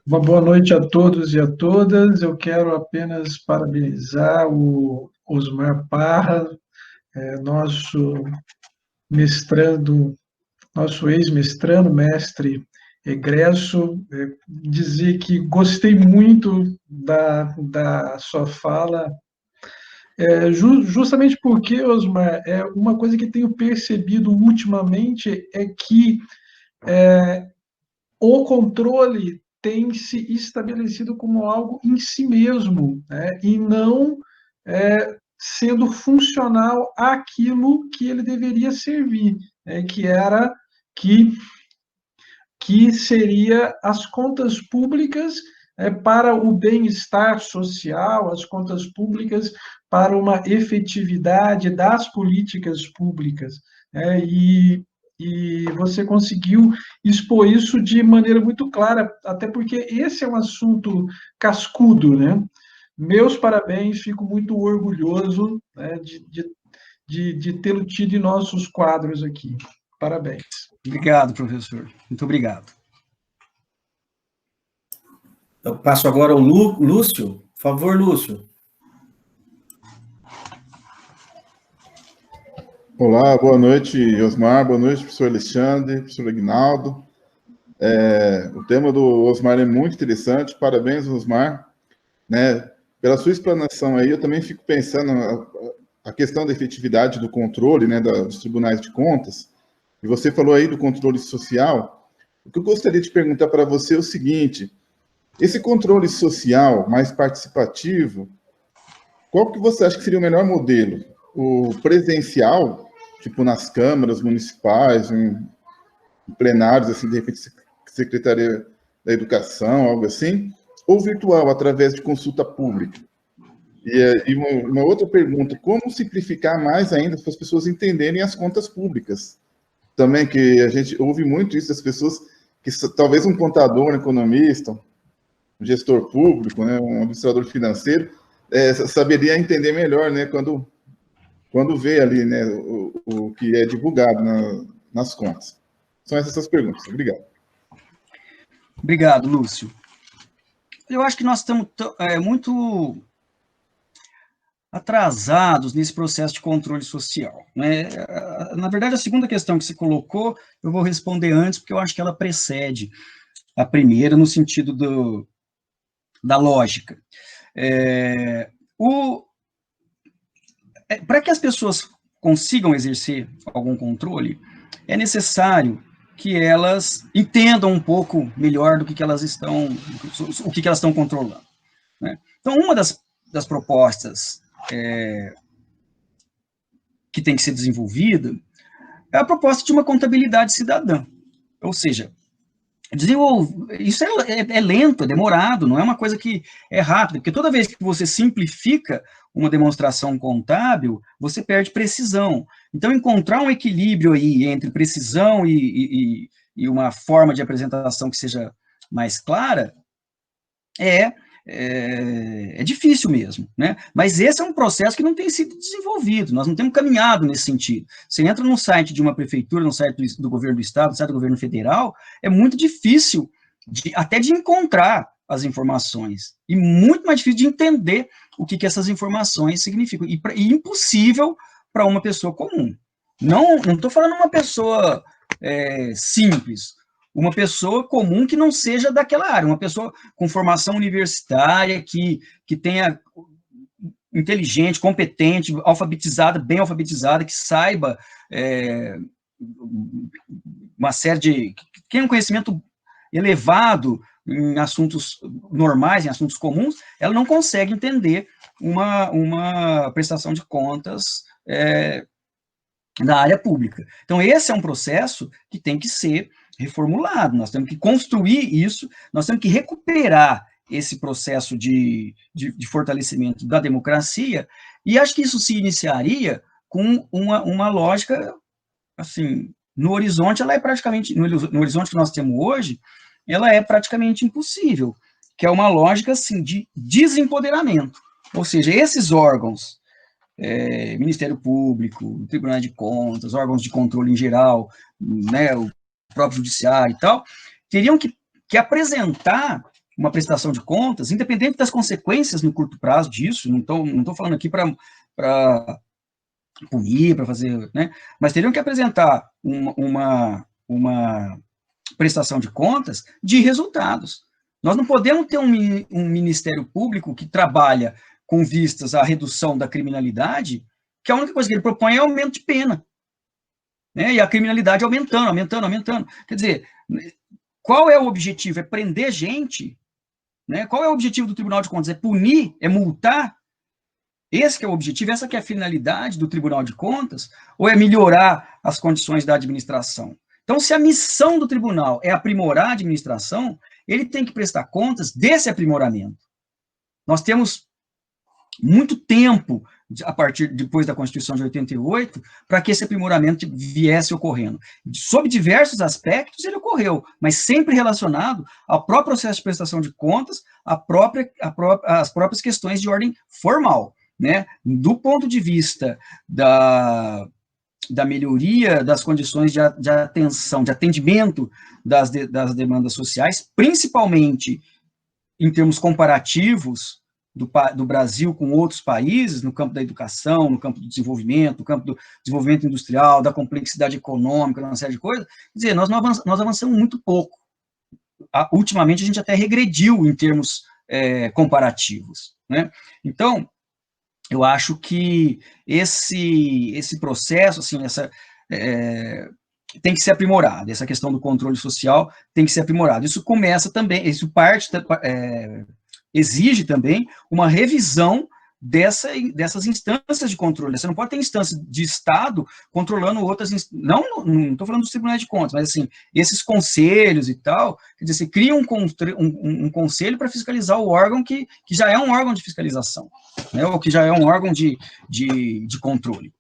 Uma boa noite a todos e a todas. Eu quero apenas parabenizar o Osmar Parra, nosso mestrando, nosso ex-mestrando, mestre egresso, dizer que gostei muito da sua fala, justamente porque, Osmar, uma coisa que tenho percebido ultimamente é que o controle tem se estabelecido como algo em si mesmo, né, e não sendo funcional àquilo que ele deveria servir, que seria as contas públicas para o bem-estar social, as contas públicas para uma efetividade das políticas públicas. E você conseguiu expor isso de maneira muito clara, até porque esse é um assunto cascudo, né? Meus parabéns, fico muito orgulhoso, né, de tê-lo tido em nossos quadros aqui. Parabéns. Obrigado, professor. Muito obrigado. Eu passo agora ao Lúcio. Por favor, Lúcio. Olá, boa noite, Osmar. Boa noite, professor Alexandre, professor Aguinaldo. O tema do Osmar é muito interessante. Parabéns, Osmar. Né, pela sua explanação aí, eu também fico pensando a questão da efetividade do controle, né, dos tribunais de contas. E você falou aí do controle social. O que eu gostaria de perguntar para você é o seguinte: esse controle social mais participativo, qual que você acha que seria o melhor modelo? O presencial, tipo nas câmaras municipais, em plenários, assim, de repente, Secretaria da Educação, algo assim, ou virtual, através de consulta pública? E uma outra pergunta: como simplificar mais ainda para as pessoas entenderem as contas públicas? Também, que a gente ouve muito isso das pessoas, que talvez um contador, um economista, um gestor público, né, um administrador financeiro, saberia entender melhor, né, quando vê ali, né, o que é divulgado nas contas. São essas perguntas. Obrigado. Obrigado, Lúcio. Eu acho que nós estamos muito atrasados nesse processo de controle social, né? Na verdade, a segunda questão que você colocou, eu vou responder antes, porque eu acho que ela precede a primeira, no sentido da lógica. Para que as pessoas consigam exercer algum controle, é necessário que elas entendam um pouco melhor do que elas estão, o que elas estão controlando, né? Então, uma das propostas que tem que ser desenvolvida é a proposta de uma contabilidade cidadã. Ou seja, isso é lento, é demorado, não é uma coisa que é rápida, porque toda vez que você simplifica uma demonstração contábil, você perde precisão. Então, encontrar um equilíbrio aí entre precisão e uma forma de apresentação que seja mais clara é difícil mesmo, né? Mas esse é um processo que não tem sido desenvolvido, nós não temos caminhado nesse sentido. Você entra no site de uma prefeitura, no site do governo do estado, no site do governo federal, é muito difícil até de encontrar as informações, e muito mais difícil de entender o que essas informações significam, e impossível para uma pessoa comum. Não estou falando uma pessoa simples, uma pessoa comum que não seja daquela área, uma pessoa com formação universitária, que tenha inteligente, competente, alfabetizada, bem alfabetizada, que saiba uma série que tenha um conhecimento elevado em assuntos normais, em assuntos comuns, ela não consegue entender uma prestação de contas da área pública. Então, esse é um processo que tem que ser reformulado, nós temos que construir isso, nós temos que recuperar esse processo de fortalecimento da democracia, e acho que isso se iniciaria com uma lógica, assim, no horizonte, ela é praticamente, no horizonte que nós temos hoje, ela é praticamente impossível, que é uma lógica, assim, de desempoderamento, ou seja, esses órgãos, Ministério Público, Tribunal de Contas, órgãos de controle em geral, né, o próprio judiciário e tal, teriam que apresentar uma prestação de contas, independente das consequências no curto prazo disso, não estou falando aqui para punir, para fazer, né, mas teriam que apresentar uma prestação de contas de resultados. Nós não podemos ter um Ministério Público que trabalha com vistas à redução da criminalidade, que a única coisa que ele propõe é aumento de pena, né? E a criminalidade aumentando. Quer dizer, qual é o objetivo? É prender gente? Né? Qual é o objetivo do Tribunal de Contas? É punir? É multar? Esse que é o objetivo? Essa que é a finalidade do Tribunal de Contas? Ou é melhorar as condições da administração? Então, se a missão do tribunal é aprimorar a administração, ele tem que prestar contas desse aprimoramento. Nós temos muito tempo, depois da Constituição de 88, para que esse aprimoramento viesse ocorrendo. Sob diversos aspectos, ele ocorreu, mas sempre relacionado ao próprio processo de prestação de contas, às próprias questões de ordem formal, né? Do ponto de vista da melhoria das condições de atenção, de atendimento das demandas sociais, principalmente em termos comparativos do Brasil com outros países, no campo da educação, no campo do desenvolvimento, no campo do desenvolvimento industrial, da complexidade econômica, uma série de coisas. Quer dizer, nós avançamos muito pouco. Ultimamente, a gente até regrediu em termos comparativos, né? Então, eu acho que esse processo, assim, tem que ser aprimorado, essa questão do controle social tem que ser aprimorado. Isso começa também, exige também uma revisão dessas instâncias de controle. Você não pode ter instância de Estado controlando outras não estou falando dos tribunais de contas, mas assim, esses conselhos e tal, quer dizer, você cria um conselho para fiscalizar o órgão que já é um órgão de fiscalização, né, ou que já é um órgão de controle.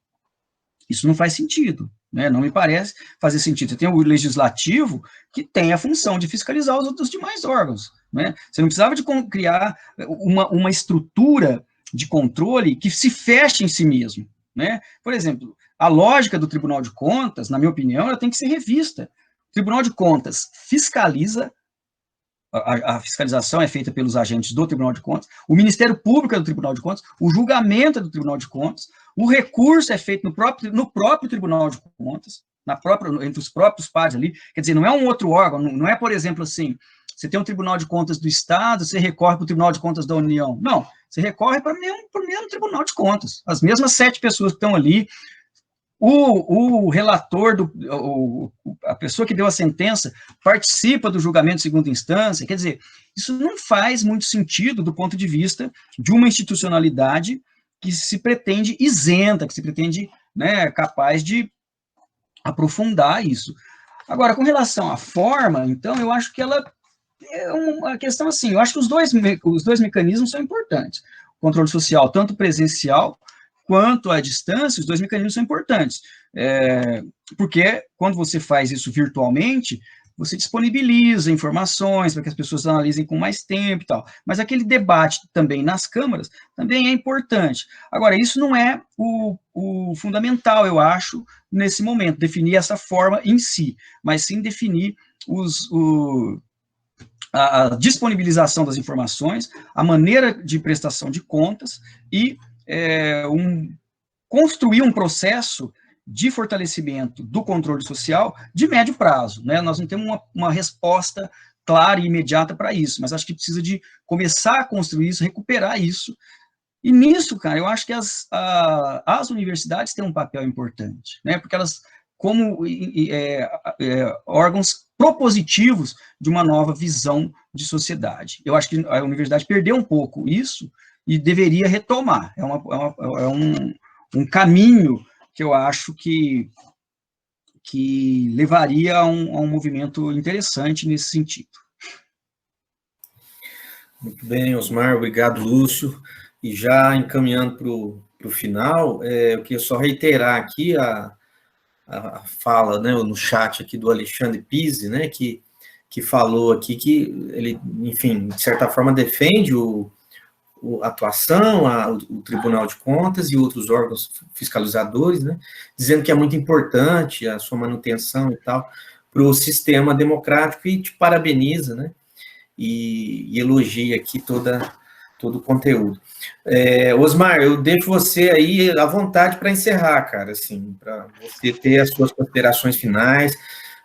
Isso não faz sentido, né, não me parece fazer sentido. Você tem o legislativo que tem a função de fiscalizar os outros demais órgãos, né? Você não precisava de criar uma estrutura de controle que se feche em si mesmo, né? Por exemplo, a lógica do Tribunal de Contas, na minha opinião, ela tem que ser revista. O Tribunal de Contas fiscaliza, a fiscalização é feita pelos agentes do Tribunal de Contas, o Ministério Público é do Tribunal de Contas, o julgamento é do Tribunal de Contas, o recurso é feito no próprio Tribunal de Contas, entre os próprios pares ali, quer dizer, não é um outro órgão, não é, por exemplo, assim, você tem um Tribunal de Contas do Estado, você recorre para o Tribunal de Contas da União. Não, você recorre para o mesmo Tribunal de Contas. As mesmas 7 pessoas que estão ali, o relator, a pessoa que deu a sentença, participa do julgamento de segunda instância. Quer dizer, isso não faz muito sentido do ponto de vista de uma institucionalidade que se pretende isenta, que se pretende, né, capaz de aprofundar isso. Agora, com relação à forma, então, eu acho que ela é uma questão assim, eu acho que os dois mecanismos são importantes. controle social, tanto presencial quanto à distância, os dois mecanismos são importantes, porque quando você faz isso virtualmente, você disponibiliza informações para que as pessoas analisem com mais tempo e tal, mas aquele debate também nas câmaras também é importante. Agora, isso não é o fundamental, eu acho, nesse momento, definir essa forma em si, mas sim definir a disponibilização das informações, a maneira de prestação de contas e construir um processo de fortalecimento do controle social de médio prazo, né? Nós não temos uma resposta clara e imediata para isso, mas acho que precisa de começar a construir isso, recuperar isso, e nisso, cara, eu acho que as universidades têm um papel importante, né? Porque elas, como órgãos propositivos de uma nova visão de sociedade. Eu acho que a universidade perdeu um pouco isso e deveria retomar. É um caminho que eu acho que levaria a um movimento interessante nesse sentido. Muito bem, Osmar, obrigado, Lúcio. E já encaminhando para o final, eu queria só reiterar aqui a fala, né, no chat aqui do Alexandre Pise, né, que falou aqui que ele, enfim, de certa forma defende a atuação, o Tribunal de Contas e outros órgãos fiscalizadores, né, dizendo que é muito importante a sua manutenção e tal, para o sistema democrático, e te parabeniza, né, e elogia aqui todo o conteúdo. Osmar, eu deixo você aí à vontade para encerrar, cara, assim, para você ter as suas considerações finais,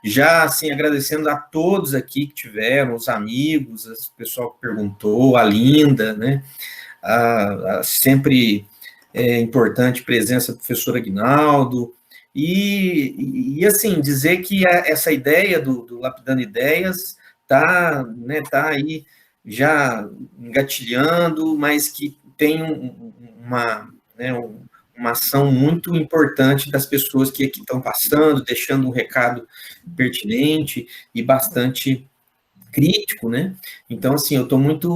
já, assim, agradecendo a todos aqui que tiveram, os amigos, o pessoal que perguntou, a Linda, né, a sempre importante presença do professor Aguinaldo, e assim, dizer que essa ideia do Lapidando Ideias tá aí já engatilhando, mas que tem uma ação muito importante das pessoas que aqui estão passando, deixando um recado pertinente e bastante crítico, né? Então, assim, eu estou muito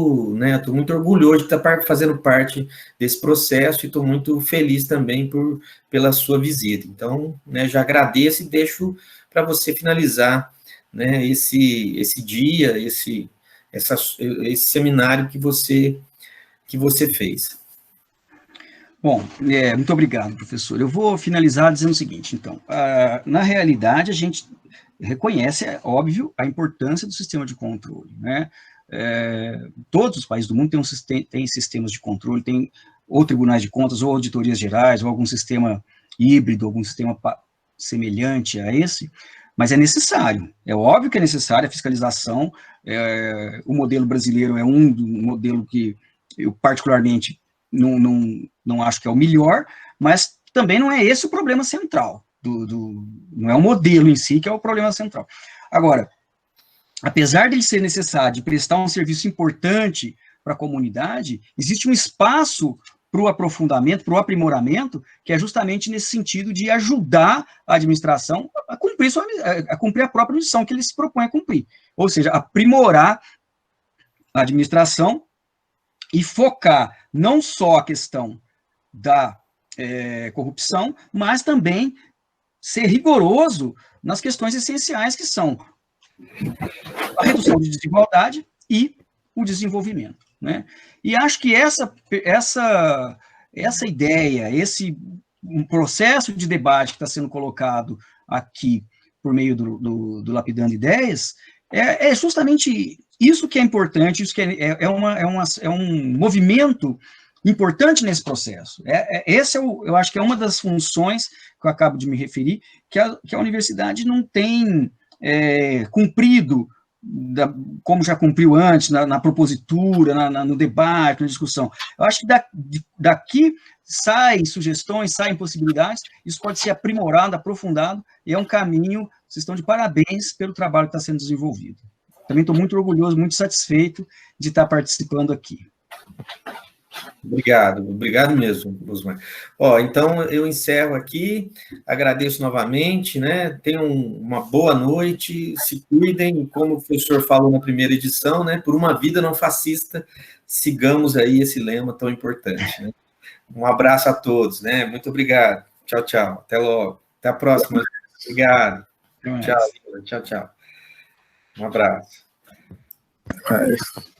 orgulhoso de estar fazendo parte desse processo e estou muito feliz também pela sua visita. Então, né, já agradeço e deixo para você finalizar, né, esse dia, esse seminário que você fez. Bom, muito obrigado, professor. Eu vou finalizar dizendo o seguinte, então, na realidade, a gente reconhece, é óbvio, a importância do sistema de controle, né? Todos os países do mundo têm sistemas de controle, tem ou tribunais de contas, ou auditorias gerais, ou algum sistema híbrido, algum sistema semelhante a esse, mas é necessário, é óbvio que é necessário a fiscalização. O modelo brasileiro é um modelo que eu particularmente não acho que é o melhor, mas também não é esse o problema central, não é o modelo em si que é o problema central. Agora, apesar dele ser necessário de prestar um serviço importante para a comunidade, existe um espaço para o aprofundamento, para o aprimoramento, que é justamente nesse sentido de ajudar a administração a cumprir a própria missão que ele se propõe a cumprir. Ou seja, aprimorar a administração e focar não só a questão da corrupção, mas também ser rigoroso nas questões essenciais que são a redução de desigualdade e o desenvolvimento, né? E acho que essa ideia, um processo de debate que está sendo colocado aqui por meio do Lapidando Ideias, é justamente isso que é importante, isso que é um movimento importante nesse processo. Eu acho que é uma das funções que eu acabo de me referir, que a universidade não tem cumprido, como já cumpriu antes, na propositura, no debate, na discussão. Eu acho que daqui saem sugestões, saem possibilidades, isso pode ser aprimorado, aprofundado, e é um caminho. Vocês estão de parabéns pelo trabalho que está sendo desenvolvido. Também estou muito orgulhoso, muito satisfeito de estar participando aqui. Obrigado mesmo, Osmar. Então eu encerro aqui, agradeço novamente, né? Tenham uma boa noite, se cuidem, como o professor falou na primeira edição, né? Por uma vida não fascista, sigamos aí esse lema tão importante, né? Um abraço a todos, né? Muito obrigado. Tchau, tchau. Até logo. Até a próxima. Obrigado. Tchau, tchau. Um abraço. É isso.